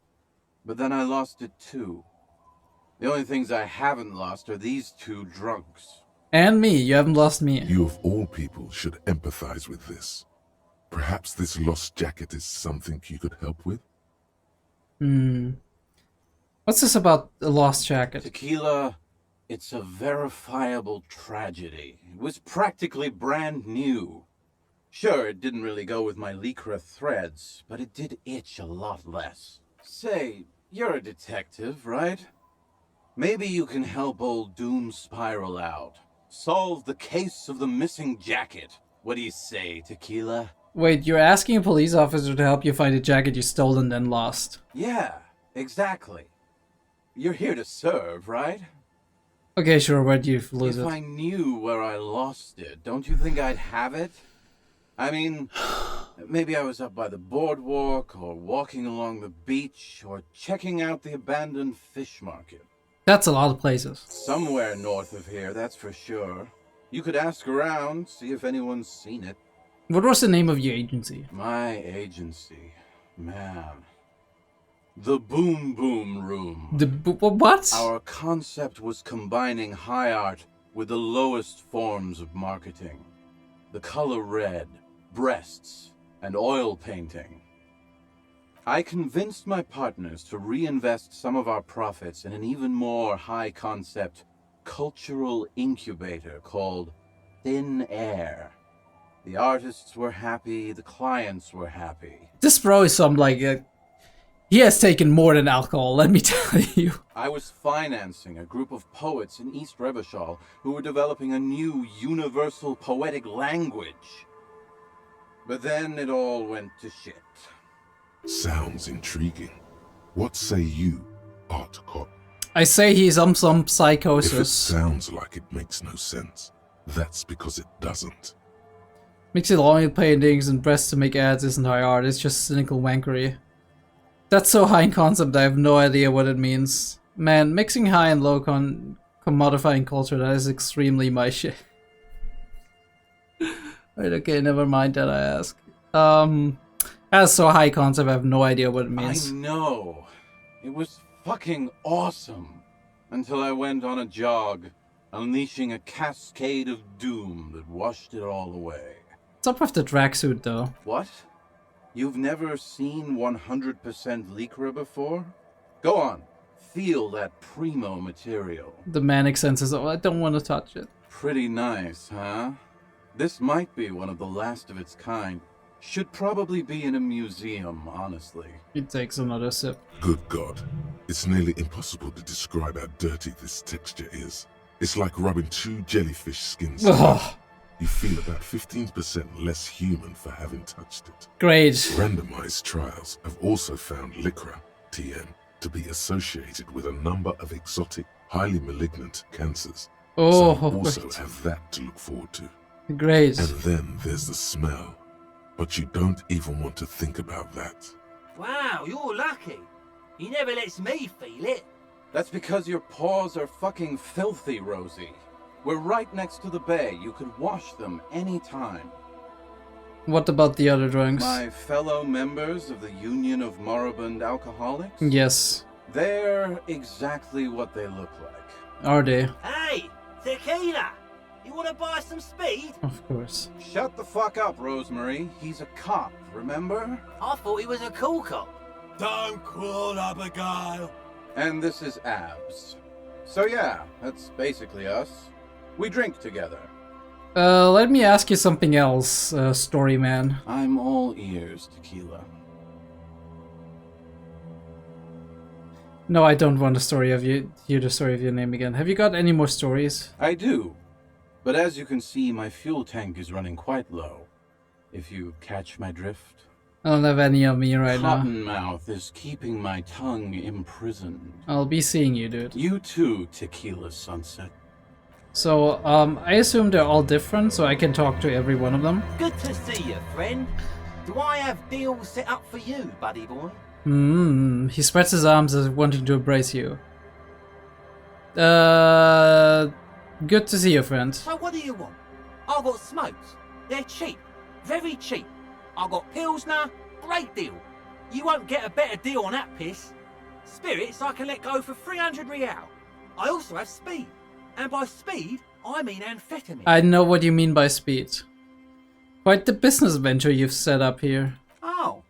but then I lost it too. The only things I haven't lost are these two drunks. And me, you haven't lost me. You of all people should empathize with this. Perhaps this lost jacket is something you could help with? What's this about the lost jacket? Tequila, It's a verifiable tragedy. It was practically brand new. Sure, it didn't really go with my Lycra threads, but it did itch a lot less. Say, you're a detective, right? Maybe you can help old Doom spiral out. Solve the case of the missing jacket. What do you say, Tequila? Wait, you're asking a police officer to help you find a jacket you stole and then lost? Yeah, exactly. You're here to serve, right? Okay, sure, where'd you lose If it? I knew where I lost it, don't you think I'd have it? I mean, maybe I was up by the boardwalk, or walking along the beach, or checking out the abandoned fish market. That's a lot of places. Somewhere north of here, that's for sure. You could ask around, see if anyone's seen it. What was the name of your agency? My agency, man. The Boom Boom Room. The what? Our concept was combining high art with the lowest forms of marketing. The color red, breasts, and oil painting. I convinced my partners to reinvest some of our profits in an even more high-concept cultural incubator called Thin Air. The artists were happy, the clients were happy. This bro is some like... he has taken more than alcohol, let me tell you. I was financing a group of poets in East Revachol who were developing a new universal poetic language. But then it all went to shit. Sounds intriguing. What say you, Art Cop? I say he's some If it psychosis. sounds like it makes no sense, that's because it doesn't. Mixing oil paintings and breasts to make ads isn't high art, it's just cynical wankery. That's so high in concept, I have no idea what it means. Man, mixing high and low commodifying culture, that is extremely my shit. Right, okay, never mind that I ask. That's so high concept, I have no idea what it means. I know. It was fucking awesome. Until I went on a jog, unleashing a cascade of doom that washed it all away. What's up with the tracksuit though? What? You've never seen 100% Lycra before? Go on, feel that primo material. The manic senses, oh, I don't want to touch it. Pretty nice, huh? This might be one of the last of its kind. Should probably be in a museum, honestly. He takes another sip. Good God. It's nearly impossible to describe how dirty this texture is. It's like rubbing two jellyfish skins together. You feel about 15% less human for having touched it. Great. Randomized trials have also found Lycra, TN, to be associated with a number of exotic, highly malignant cancers. Oh, so you also great. have that to look forward to. Great. And then there's the smell. But you don't even want to think about that. Wow, you're lucky. He never lets me feel it. That's because your paws are fucking filthy, Rosie. We're right next to the bay. You could wash them anytime. What about the other drugs? My fellow members of the Union of Moribund Alcoholics? Yes. They're exactly what they look like. Are they? Hey, tequila! You want to buy some speed? Of course. Shut the fuck up, Rosemary. He's a cop, remember? I thought he was a cool cop. Don't crawl, Abigail. And this is Abs. So yeah, that's basically us. We drink together. Let me ask you something else, story man. I'm all ears, Tequila. No, I don't want the story of you. Hear the story of your name again. Have you got any more stories? I do. But as you can see, my fuel tank is running quite low. If you catch my drift. I don't have any of me right now. Cottonmouth is keeping my tongue imprisoned. I'll be seeing you, dude. You too, Tequila Sunset. So, I assume they're all different, so I can talk to every one of them. Good to see you, friend. Do I have deals set up for you, buddy boy? He spreads his arms as if wanting to embrace you. Good to see you, friend. So what do you want? I've got smokes. They're cheap. Very cheap. I've got Pilsner. Great deal. You won't get a better deal on that piss. Spirits I can let go for 300 real. I also have speed. And by speed, I mean amphetamine. I know what you mean by speed. Quite the business venture you've set up here. Oh.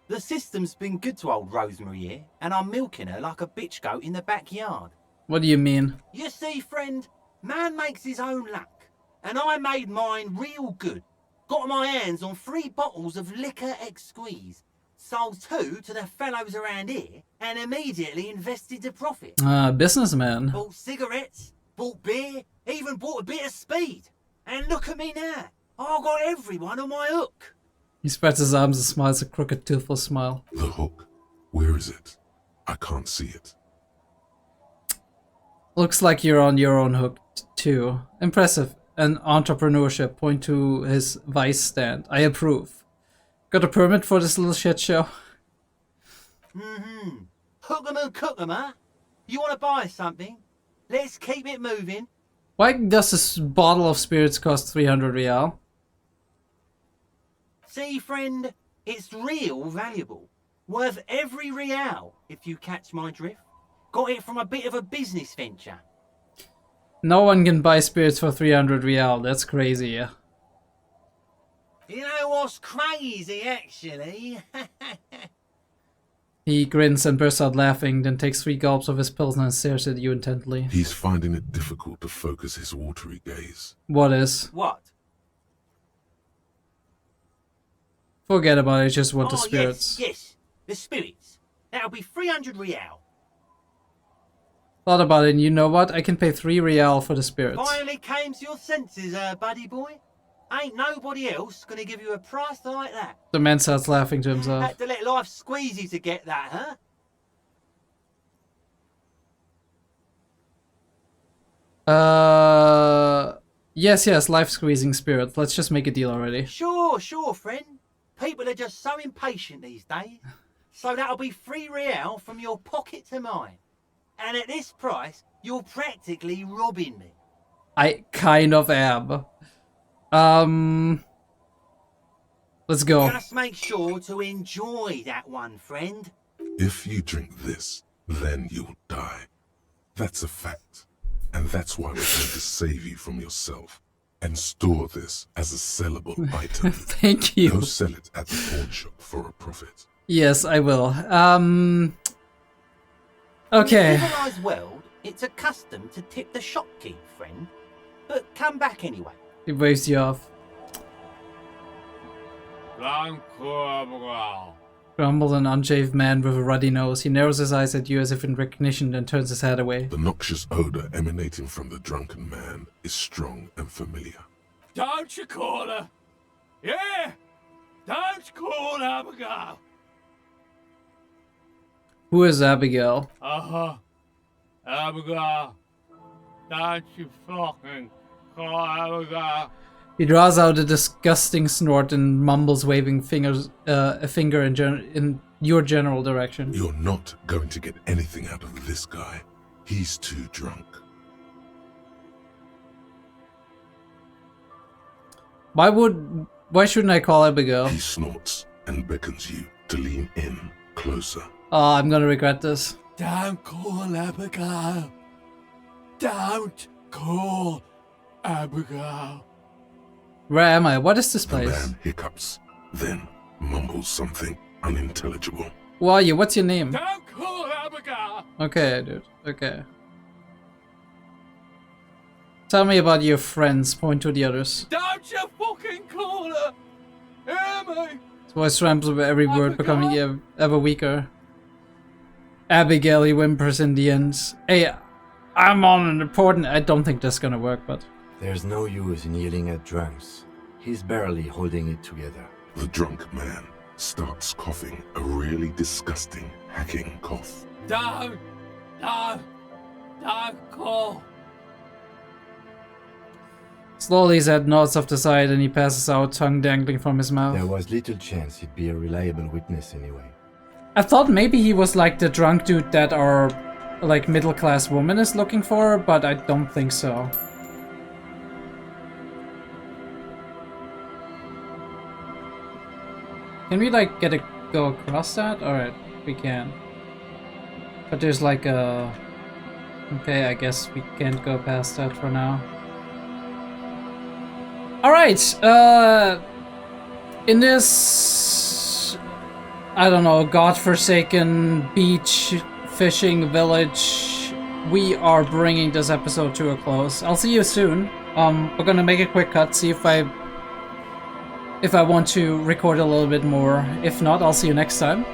The system's been good to old Rosemary here, and I'm milking her like a bitch goat in the backyard. What do you mean? You see, friend, man makes his own luck. And I made mine real good. Got my hands on 3 bottles of liquor exquise. Sold 2 to the fellows around here and immediately invested the profit. Businessman. Bought cigarettes, bought beer, even bought a bit of speed. And look at me now. I got everyone on my hook. He spreads his arms and smiles a crooked, toothless smile. The hook. Where is it? I can't see it. Looks like you're on your own hook, too. Impressive. And entrepreneurship. Point to his vice stand. I approve. Got a permit for this little shit show? Hook 'em and cook 'em, huh? You want to buy something? Let's keep it moving. Why does this bottle of spirits cost 300 real? See, friend, it's real valuable. Worth every real, if you catch my drift. Got it from a bit of a business venture. No one can buy spirits for 300 real. That's crazy. You know what's crazy, actually? He grins and bursts out laughing, then takes 3 gulps of his pilsner and stares at you intently. He's finding it difficult to focus his watery gaze. What is? What? Forget about it, I just want the Oh, spirits. yes, the spirits. That'll be 300 real. Thought about it, and you know what? I can pay 3 real for the spirits. Finally came to your senses, buddy boy. Ain't nobody else gonna give you a price like that. The man starts laughing to himself. Had to let life squeeze you to get that, huh? Yes, life squeezing spirit. Let's just make a deal already. Sure, friend. People are just so impatient these days. So that'll be 3 real from your pocket to mine. And at this price, you're practically robbing me. I kind of am. Let's go. Just make sure to enjoy that one, friend. If you drink this, then you'll die. That's a fact. And that's why we're going to save you from yourself. And store this as a sellable item. Thank you. Go sell it at the pawn shop for a profit. Yes, I will. Okay. In the civilized world, it's a custom to tip the shopkeep, friend. But come back anyway. He waves you off. Grumbles an unshaved man with a ruddy nose. He narrows his eyes at you as if in recognition, then turns his head away. The noxious odor emanating from the drunken man is strong and familiar. Don't you call her? Yeah! Don't call Abigail! Who is Abigail? Abigail. Don't you fucking call Abigail. He draws out a disgusting snort and mumbles, waving a finger in your general direction. You're not going to get anything out of this guy. He's too drunk. Why shouldn't I call Abigail? He snorts and beckons you to lean in closer. Oh, I'm gonna regret this. Don't call Abigail. Don't call Abigail. Where am I? What is this The place? man hiccups, then mumbles something unintelligible. Who are you? What's your name? Don't call Abigail. Okay, dude. Okay. Tell me about your friends. Point to the others. Don't you fucking call her. Hear me? His voice ramps with every word, becoming ever weaker. Abigail, he whimpers in the end. Hey, I'm on an important... I don't think that's gonna work, but... There's no use in yelling at drunks. He's barely holding it together. The drunk man starts coughing a really disgusting, hacking cough. Don't call. Slowly his head nods off the side and he passes out, tongue dangling from his mouth. There was little chance he'd be a reliable witness anyway. I thought maybe he was like the drunk dude that our like middle-class woman is looking for, but I don't think so. Can we like go across that? Alright, we can. But there's like a... Okay, I guess we can't go past that for now. Alright, in this, I don't know, godforsaken beach fishing village we are bringing this episode to a close. I'll see you soon. We're gonna make a quick cut, see if I want to record a little bit more. If not, I'll see you next time.